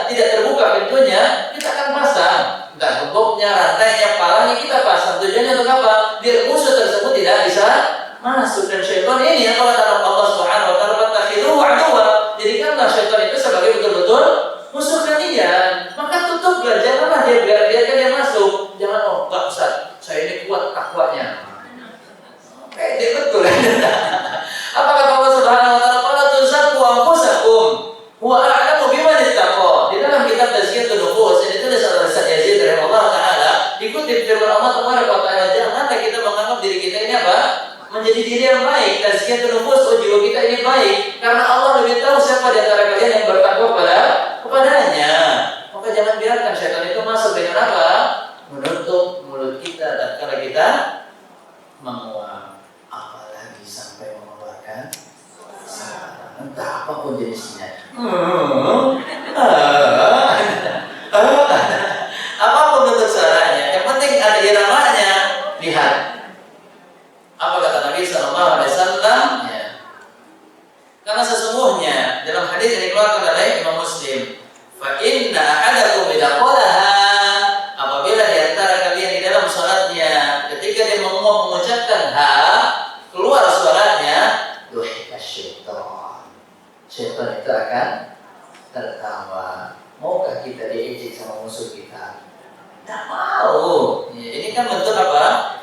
tidak terbuka pintunya, kita akan pasang. Entah gemboknya, rantainya, palangnya kita pasang. Tujuannya untuk apa? Biar musuh tersebut tidak bisa masuk. Dan syaitan ini yang kata Allah Subhanahu Wa Taala, "Fatakhiruhu aduwwa." Jadikanlah syaitan itu sebagai betul-betul musuh kalian. Maka tutuplah, janganlah biarkan dia masuk. Jangan, oh Pak Ustaz, saya ini kuat takwanya. Dia betul. Apa kata Allah Subhanahu Wa Taala? "Fala tuzakku anfusakum, huwa a'lamu biman ittaqa." Di dalam kitab Tazkiyatun Nufus ini tulis oleh Ustaz Yazid rahimahullah taala, dikutip firman Allah Taala, janganlah kita menganggap diri kita ini apa? Menjadi diri yang baik. Tazkiyatun Nufus, oh jiwa kita ini baik, karena Allah lebih tahu siapa di antara kalian yang bertakwa kepadanya. Maka jangan biarkan syaitan itu masuk dengan apa? Menutup mulut kita tatkala kita menguap, apalagi sampai mengeluarkan suara, entah apapun jenisnya. Apapun bentuk suaranya, yang penting ada iramanya. Lihat apa kata Nabi Sallallahu Alaihi Wasallam, ya. Karena sesungguhnya dalam hadis yang dikeluarkan oleh Imam Muslim, fa inna ahadakum idza qalaha, apabila di antara kalian di dalam salatnya ketika dia mengucapkan ha, keluar suaranya, duhika syaitan. Syaitan itu akan tertawa. Maukah kita diejek sama musuh kita? Tidak mau. Ya, ini kan bentuk apa?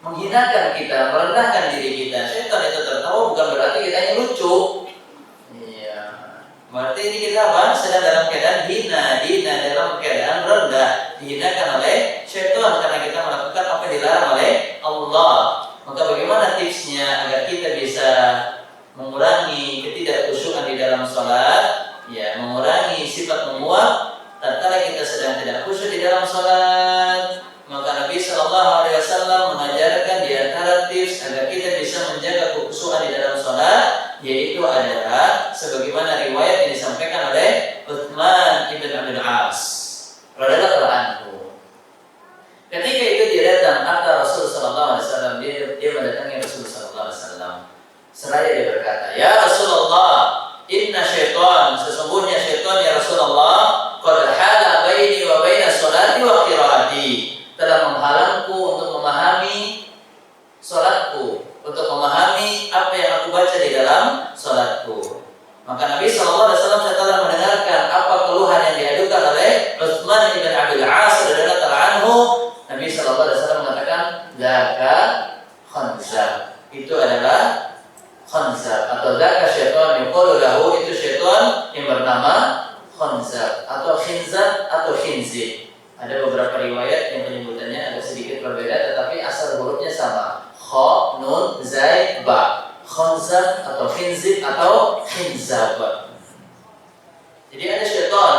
Menghinakan kita, merendahkan diri kita. Syaitan itu tertawa bukan berarti kita yang lucu. Iya. Berarti ini kita apa? Sedang dalam keadaan hina dalam keadaan rendah, dihinakan oleh syaitan karena kita melakukan apa yang dilarang oleh Allah. Maka bagaimana tipsnya agar kita bisa mengurangi ketidakkhusyukan di dalam salat? Ya, mengurangi sifat menguap tatkala kita sedang tidak khusyuk di dalam salat. Maka Nabi Sallallahu Alaihi Wasallam mengajarkan di antara tips agar kita bisa menjaga kekhusyukan di dalam salat, yaitu adalah sebagaimana riwayat yang disampaikan oleh Utsman ibn Abdul As radhiyallahu anhu. Ketika itu dia datang kata Rasul Sallallahu Alaihi Wasallam, dia mendatangi Rasul Sallallahu Alaihi Wasallam. Seraya dia berkata, "Ya Rasulullah, inna sesungguhnya syaitan ya Rasulullah, qad hala baini wa baina salati wa qiraati." riwayat yang penyebutannya agak sedikit berbeda, tetapi asal hurufnya sama. Kha, nun, zai, ba. Khanzab atau khinzib atau khinzab. Jadi ada syaitan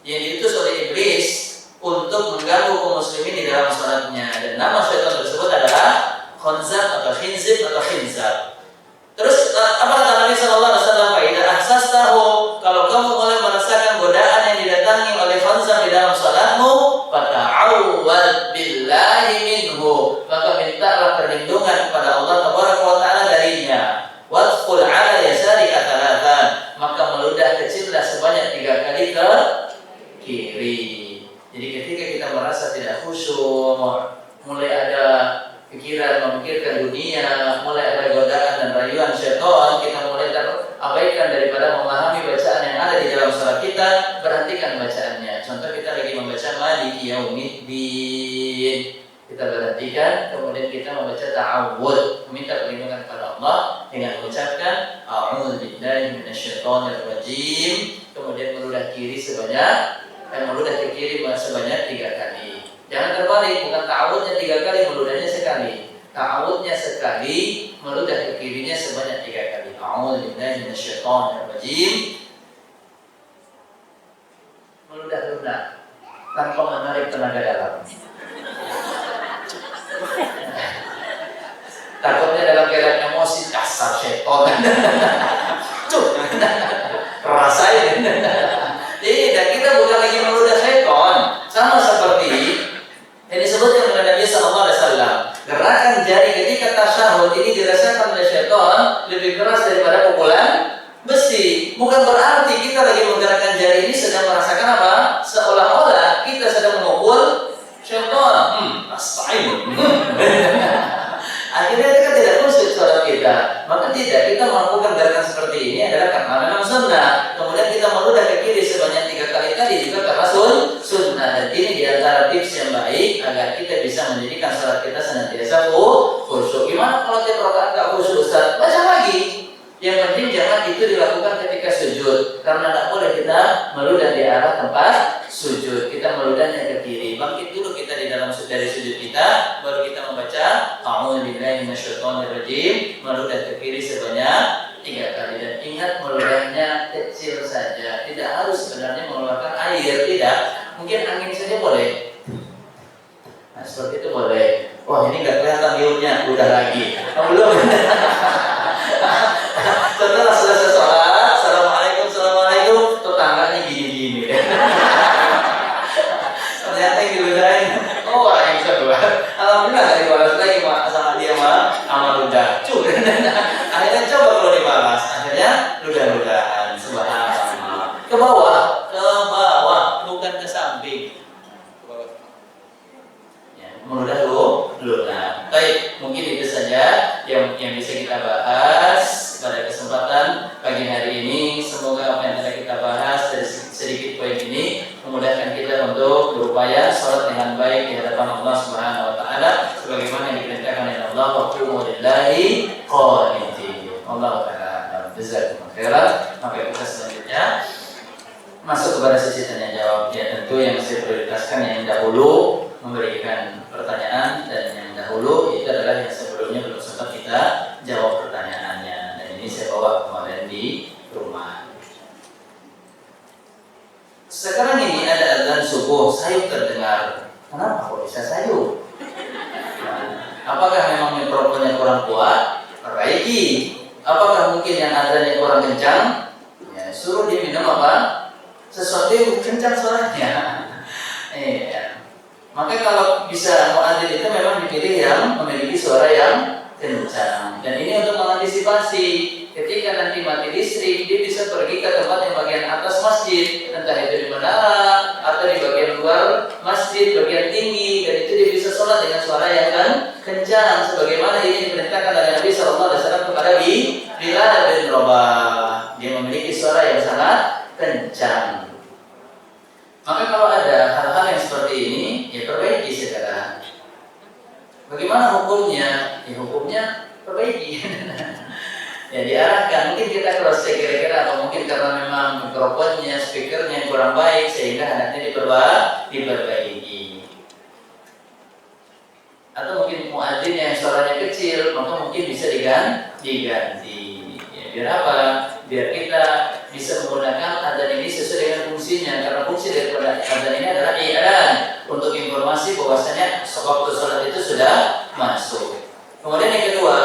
yang diutus oleh iblis untuk mengganggu kaum muslimin di dalam salatnya, dan nama syaitan tersebut adalah khanzab atau khinzib atau khinzab. Terus apa kata Nabi sallallahu alaihi wasallam? "Idza ahsastahu", kalau kamu mulai merasakan godaan yang didatangi oleh khanzab di dalam salatmu, fata'awwad billahi minhu, maka mintalah perlindungan kepada Allah tabaraka wa taala darinya. Wadkhul ala yasarika thalathan, maka meludah kecillah sebanyak 3 kali ke kiri. Jadi ketika kita merasa tidak khusyuk, mulai ada pikiran memikirkan dunia, mulai ada godaan dan rayuan syaitan, kita mulai terabaikan daripada memahami bacaan yang ada di dalam salat kita, berhentikan bacaannya. Contoh kita lagi membaca Maliki Yaumiddin, kita berhentikan, kemudian kita membaca ta'awud, meminta perlindungan kepada Allah dengan mengucapkan a'udzu billahi minasyaitonir rajim, kemudian meludah kiri meludah ke kiri sebanyak 3 kali. Jangan terbalik, bukan ta'awudnya 3 kali, meludahnya sekali. Ta'awudnya sekali, meludah ke kirinya sebanyak 3 kali. A'udzu billahi minasyaitonir rajim. Meludah-ludah tanpa menarik tenaga dalam. Takutnya dalam keadaan emosi, dasar syaitan. Tuh, rasain. Tidak, kita bukan lagi meludah syaitan. Sama seperti yang disebutkan oleh Nabi sallallahu alaihi wasallam. Gerakan jari ketika tasyahud ini dirasakan oleh syaitan lebih keras daripada pukulan besi. Bukan berarti kita lagi menggerakkan jari ini sedang merasakan apa? Seolah-olah kita sedang memukul syaitan. Astagfirullah. Akhirnya kita tidak khusyuk salat kita. Maka tidak, kita melakukan gerakan seperti ini adalah karena memang sunnah. Kemudian kita meludah ke kiri sebanyak 3 kali tadi juga karena sunnah. Dan ini diantara tips yang baik agar kita bisa menjadikan salat kita senantiasa khusyuk. Gimana kalau tiap rakaat tak khusyuk, Ustaz? Baca lagi. Yang penting jangan itu dilakukan ketika sujud, karena tidak boleh kita meludah di arah tempat sujud. Kita meludahnya ke kiri. Bangkit dulu kita dari sujud kita, baru kita membaca a'udzu billahi minasyaitonir rajim, meludah ke kiri sebanyak 3 kali. Dan ingat, meludahnya kecil saja, tidak harus sebenarnya mengeluarkan air, tidak. Mungkin angin saja boleh. Nah, seperti itu boleh. Wah, ini nggak kelihatan liurnya, udah lagi. Belum. Setelah selesai sholat, assalamualaikum, tetangganya gini-gini. Ternyata yang diludahin, oh orang yang bisa keluar. Alhamdulillah dari balas lagi sama dia sama ludah. Akhirnya coba kalau dibalas, akhirnya ludah-ludahan, subhanallah. Ke bawah, bukan ke samping. Meludah ludah. Baik, mungkin itu saja yang bisa kita bahas pada kesempatan pagi hari ini. Semoga apa yang telah kita bahas dari sedikit poin ini memudahkan kita untuk berupaya sholat dengan baik di hadapan Allah Subhanahu wa taala sebagaimana yang diperintahkan oleh Allah, wa qumu lillahi qanitin. Allah taala jazakumullah khairan. Maka kita selanjutnya masuk kepada sesi tanya jawab. Ya, tentu yang saya prioritaskan yang dahulu memberikan pertanyaan, dan yang dahulu itu adalah yang sebelumnya belum sempat kita jawab pertanyaannya, dan ini saya bawa kemarin di rumah. Sekarang ini ada azan subuh, sayup terdengar. Kenapa kok bisa sayup? Apakah memang mikrofonnya kurang kuat? Perbaiki. Apakah mungkin yang azannya kurang kencang? Ya, suruh dia minum apa? Sesuatu yang kencang suaranya. Maka kalau bisa muadzin itu memang dipilih yang memiliki suara yang kencang. Dan ini untuk mengantisipasi ketika nanti mati listrik, dia bisa pergi ke tempat yang bagian atas masjid, entah itu di menara atau di bagian luar masjid, bagian tinggi, dan itu dia bisa sholat dengan suara yang kencang, sebagaimana ini diperintahkan oleh Nabi SAW kepada Bilal bin Rabah. Dia memiliki suara yang sangat kencang. Maka kalau ada hal-hal yang seperti ini, ya perbaiki segera. Bagaimana hukumnya? Ya hukumnya perbaiki. Ya diarahkan, mungkin kita cross check kira-kira, atau mungkin karena memang mikrofonnya, speakernya kurang baik sehingga hendaknya diperbaiki. atau mungkin muadzin yang suaranya kecil, maka mungkin bisa diganti. Ya, biar apa? Biar kita bisa menggunakan adzan ini sesuai dengan fungsinya. Karena fungsi daripada adzan ini adalah i'lan, untuk informasi bahwasanya waktu sholat itu sudah masuk. Kemudian yang kedua,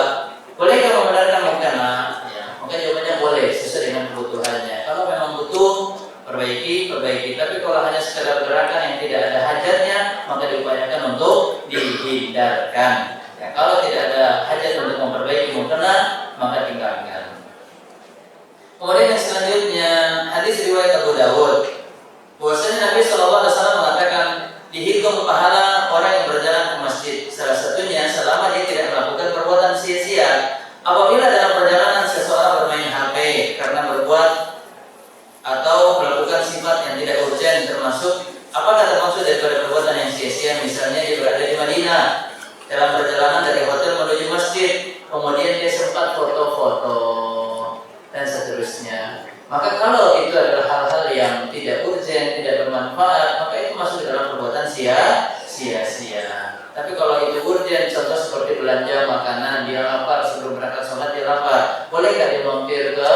bolehkah membenarkan muktamah? Ya, maka jawabannya boleh sesuai dengan kebutuhannya. Kalau memang butuh, perbaiki. Tapi kalau hanya sekedar gerakan yang tidak ada hajatnya, maka diupayakan untuk dihindarkan. Ya, kalau tidak ada hajat untuk memperbaiki muktamah, maka tinggalkan. Kemudian yang selanjutnya, hadis riwayat Abu Dawud, bahwasanya Nabi SAW mengatakan dihitung pahala orang yang berjalan ke masjid. Salah satunya selama dia tidak melakukan perbuatan sia-sia. Apabila dalam perjalanan seseorang bermain HP karena berbuat atau melakukan sifat yang tidak urgen, apakah termasuk daripada perbuatan yang sia-sia? Misalnya dia berada di Madinah dalam perjalanan dari hotel menuju masjid, kemudian dia sempat foto-foto dan seterusnya. Maka kalau itu adalah hal-hal yang tidak urgen, tidak bermanfaat, maka itu masuk dalam perbuatan sia-sia. Tapi kalau itu urgen, contoh seperti belanja makanan, dia lapar, sebelum berangkat sholat dia lapar, bolehkah dia mampir ke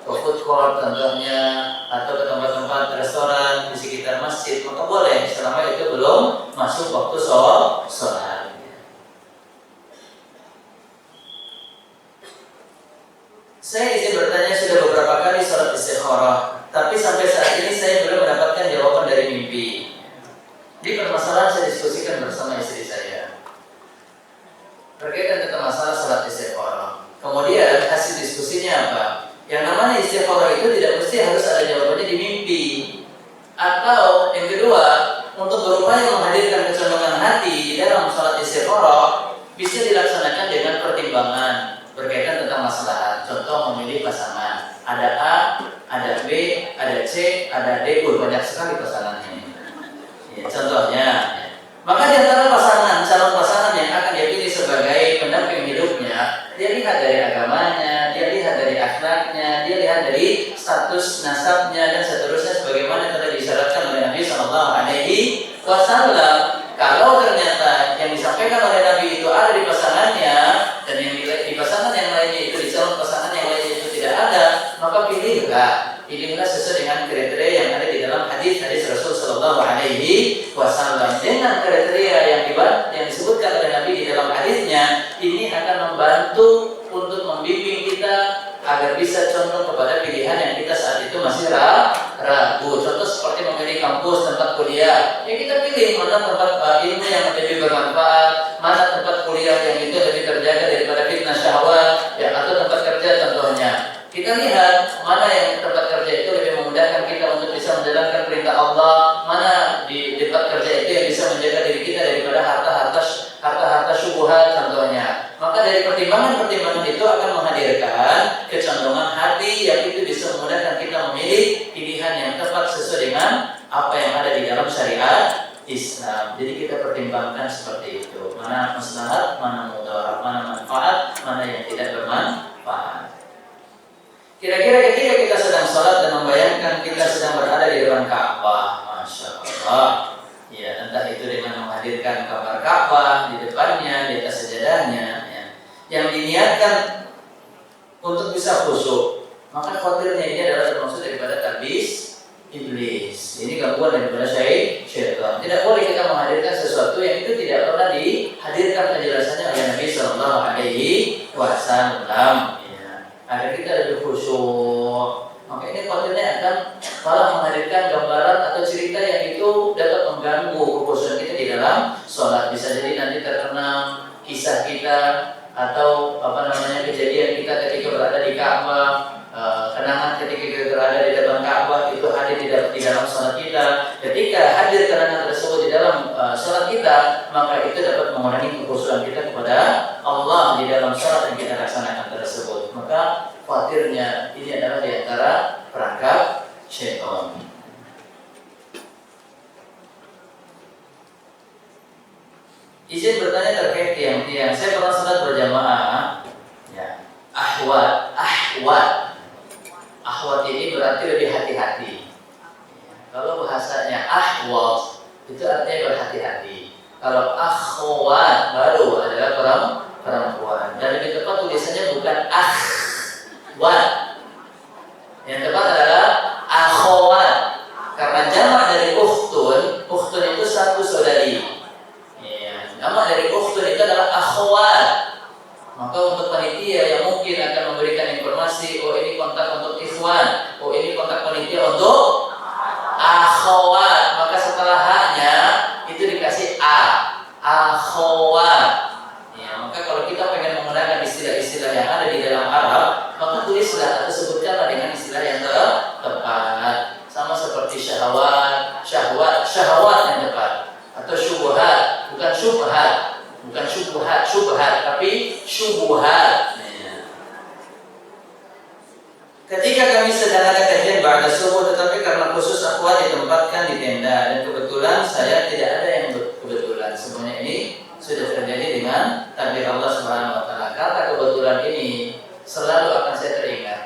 food court contohnya, atau ke tempat-tempat restoran di sekitar masjid? Maka boleh, selama itu belum masuk waktu sholat. Saya izin bertanya, sudah beberapa kali sholat istikharah, tapi sampai saat ini saya belum mendapatkan jawaban dari mimpi. Di permasalahan saya diskusikan bersama istri saya berkaitan tentang masalah sholat istikharah. Kemudian hasil diskusinya apa? Yang namanya istikharah itu tidak mesti harus ada jawabannya di mimpi. Atau yang kedua, untuk berupaya menghadirkan kecondongan hati di dalam sholat istikharah bisa dilaksanakan dengan pertimbangan berkaitan tentang masalah. Contoh memilih pasangan, ada A, ada B, ada C, ada D, banyak sekali pasangannya. Ya, contohnya, maka di antara calon pasangan yang akan dia pilih sebagai pendamping hidupnya, dia lihat dari agamanya, dia lihat dari akhlaknya, dia lihat dari status nasabnya dan seterusnya, sebagaimana telah disyaratkan oleh Nabi SAW. Kalau ternyata yang disampaikan oleh Nabi itu ada di pasangannya, dan yang di pasangan yang lainnya itu, di calon pasangan yang lainnya itu tidak ada, maka pilihlah sesuai dengan kriteria yang ada di dalam hadis Rasul Sallallahu Alaihi Wasallam. Dengan kriteria yang disebutkan oleh Nabi di dalam hadisnya, ini akan membantu untuk membimbing kita agar bisa condong kepada pilihan yang kita saat itu masih ragu. Contoh seperti memilih kampus, tempat kuliah, ya kita pilih mana tempat ilmu yang lebih bermanfaat, mana tempat kuliah yang itu lebih terjaga daripada fitnah syahwat, ya, atau tempat kerja contohnya. Kita lihat mana yang tempat kerja itu lebih memudahkan kita untuk bisa menjalankan perintah Allah, mana di tempat kerja itu yang bisa menjaga diri kita daripada harta syubhat contohnya. Maka dari pertimbangan-pertimbangan itu akan menghadirkan kecondongan hati yang itu bisa memudahkan kita memilih pilihan yang tepat sesuai dengan apa yang ada di dalam syariat Islam. Jadi kita pertimbangkan seperti itu, mana maslahat, mana mudarat, mana manfaat, mana yang tidak bermanfaat. Kira-kira ketika kita sedang sholat dan membayangkan kita sedang berada di depan Ka'bah, Masya Allah, ya, entah itu dengan menghadirkan gambar Ka'bah di depannya, di atas sajadahnya, ya, yang diniatkan untuk bisa khusyuk, maka khawatirnya ini adalah termasuk daripada talbis iblis. Ini gangguan daripada syaitan. Tidak boleh kita menghadirkan sesuatu yang itu tidak pernah dihadirkan penjelasannya oleh Nabi Sallallahu Alaihi Wasallam. Agar kita lebih khusyuk. Maka ini kontennya akan malah menghadirkan gambaran atau cerita yang itu dapat mengganggu kekhusyukan kita di dalam sholat. Bisa jadi nanti terkenang kisah kita atau kejadian kita ketika berada di Ka'bah, kenangan ketika kita berada di depan Ka'bah itu hadir di dalam sholat kita. Ketika hadir kenangan tersebut di dalam sholat kita, maka itu dapat mengurangi kekhusyukan kita kepada Allah di dalam sholat yang kita laksanakan tersebut. Maka khawatirnya ini adalah di antara perangkap syaitan. Izin bertanya terkait tiang-tiang. Saya pernah sholat berjamaah, ya, ahwat ini berarti lebih hati-hati. Kalau bahasanya ahwat itu artinya berhati-hati. Kalau akhwat baru adalah perempuan. Dan lebih tepat tulisannya bukan akhwat. Yang tepat adalah akhwat. Karena jamak dari ukhtun itu satu saudari. Ya, jamak dari ukhtun itu adalah akhwat. Maka untuk panitia yang mungkin akan memberikan informasi, oh ini kontak untuk ikhwan, oh ini kontak panitia untuk akhwat, maka setelah haknya itu dikasih akhwat. Ya, maka kalau kita pengen menggunakan istilah-istilah yang ada di dalam Arab, maka tulislah atau sebutkanlah dengan istilah yang tepat. Sama seperti syahwat yang tepat, atau syubhat, bukan syubhat, tapi syubhat. Ketika kami sedang ada kajian ba'da subuh, tetapi karena khusus akhwat ditempatkan di tenda, dan kebetulan saya tidak ada yang kebetulan. Semuanya ini sudah terjadi dengan takdir Allah Subhanahu wa taala. Karena kebetulan ini selalu akan saya teringat.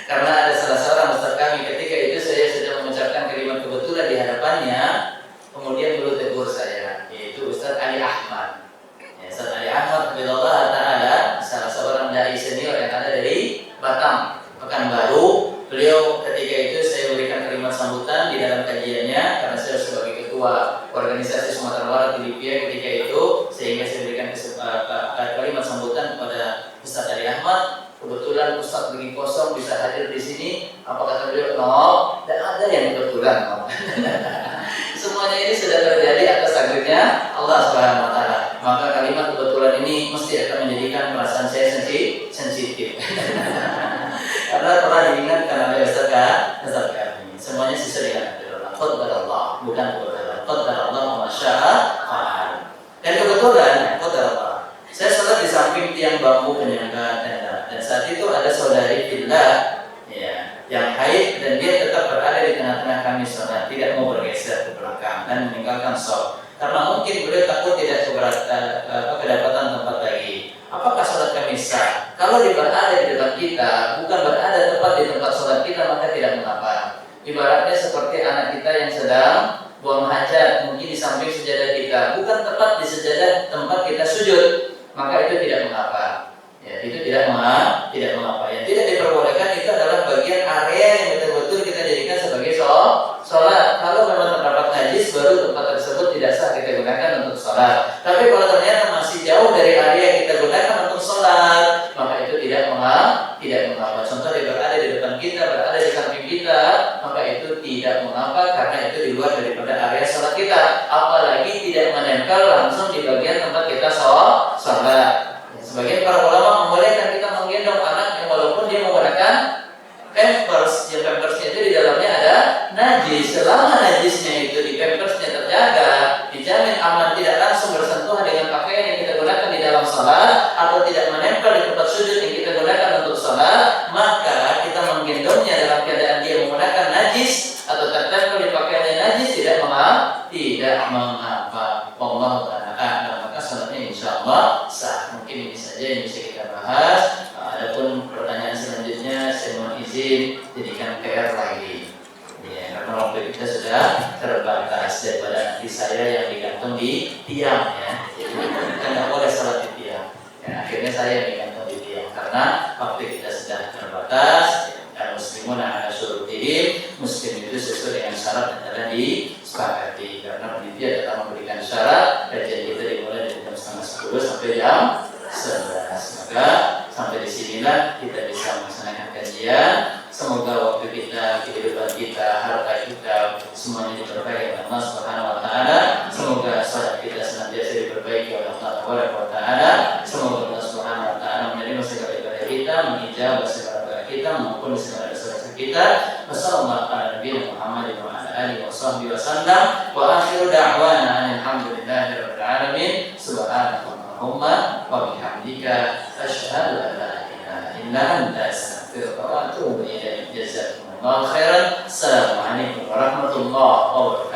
Karena ada salah seorang ustaz kami, ketika itu saya sudah mengucapkan kalimat kebetulan di hadapannya, kemudian beliau tegur saya, yaitu Ustaz Ali Ahmad. Ya, Ustaz Ali Ahmad radhiyallahu taala, salah seorang dai senior yang ada dari Batam, Pekanbaru. Beliau ketika itu saya berikan kalimat sambutan di dalam kajiannya, karena saya sebagai ketua organisasi Sumatera Barat di Libya ketika itu, sehingga saya berikan kalimat sambutan kepada Ustaz Ali Ahmad. Kebetulan Ustaz lagi kosong bisa hadir di sini. Apa kata beliau? No, tidak ada yang kebetulan. No. Semuanya ini sudah terjadi atas takdirnya Allah Subhanahu wa taala. Maka kalimat kebetulan ini mesti akan menjadikan perasaan saya sensitif. Karena pernah diingatkan oleh Ustaz kami. Semuanya sesuai dengan takdir Allah. Qadar Allah, bukan kebetulan. Qadar Allah ma syaa fa'al. Dan kebetulan qadar Allah. Saya sholat di samping tiang bambu penyangga tenda, dan saat itu ada saudari fillah ya, yang haid, dan dia tetap berada di tengah-tengah kami sholat, tidak mau bergeser ke belakang dan meninggalkan sholat karena mungkin beliau takut tidak kedapatan tempat lagi. Apakah sholat kami sah? Kalau dia berada di depan kita, bukan berada tepat di tempat sholat kita, maka tidak mengapa. Ibaratnya seperti anak kita yang sedang buang hajat, mungkin di samping sejadah kita, bukan tepat di sejadah tempat kita sujud, maka itu tidak mengapa. Ya, itu tidak mengapa. Yang tidak diperbolehkan itu adalah bagian area yang betul-betul kita jadikan sebagai sholat. Kalau memang terdapat najis, baru tempat tersebut tidak sah kita gunakan untuk sholat. Tapi kalau ternyata masih jauh dari area yang kita gunakan untuk sholat, maka itu tidak mengapa. Contoh dia berada di depan kita, berada di samping kita, maka itu tidak mengapa karena itu di luar daripada area sholat kita. Apalagi tidak menempel langsung di bagian tempat kita sholat. Sebagian para ulama membolehkan kita menggendong anak yang walaupun dia menggunakan pampers, yang pampersnya itu di dalamnya ada najis. Selama najisnya itu di pampersnya terjaga, dijamin aman, tidak langsung bersentuhan dengan pakaian yang kita gunakan di dalam sholat, atau tidak menempel di tempat sujud yang kita gunakan untuk sholat, maka kita menggendongnya dalam keadaan dia menggunakan najis atau tertempel di pakaiannya najis, tidak mengapa. Allah Ta'ala, maka sholatnya insya Allah sah. Mungkin ini saja yang bisa kita bahas. Adapun pertanyaan selanjutnya saya mohon izin jadikan PR lagi. Ya, karena waktu kita sudah terbatas daripada nanti saya yang digantung di tiang ya. Jadi kita nggak boleh sholat di tiang. Ya, akhirnya saya yang digantung di tiang karena waktu kita sudah terbatas. Dan muslimun ala syurutihim, muslim itu sesuai dengan syarat yang telah disepakati. Karena panitia telah memberikan syarat, kajian kita dimulai dari jam 9:30 sampai jam 11. Maka sampai di sinilah kita bisa melaksanakan kajian. Semoga waktu kita, kehidupan kita, harta kita semuanya diberkahi oleh Allah Subhanahu wa taala. Semoga salat kita senantiasa diperbaiki oleh Allah Taala. Semoga Allah Subhanahu wa taala menerima segala ibadah kita, mengijabah segala doa kita maupun segala dosa kita. Wassallallahu ala nabiyina Muhammadin wa ala alihi washabbihi wasallam. Wa akhiru da'wana alhamdulillahi rabbil alamin. Subhanallahumma wa bihamdika asyhadu an la ilaha illa anta astaghfiruka wa atubu ilaik. Jazakumullahu khairan. Assalamualaikum warahmatullahi wabarakatuh.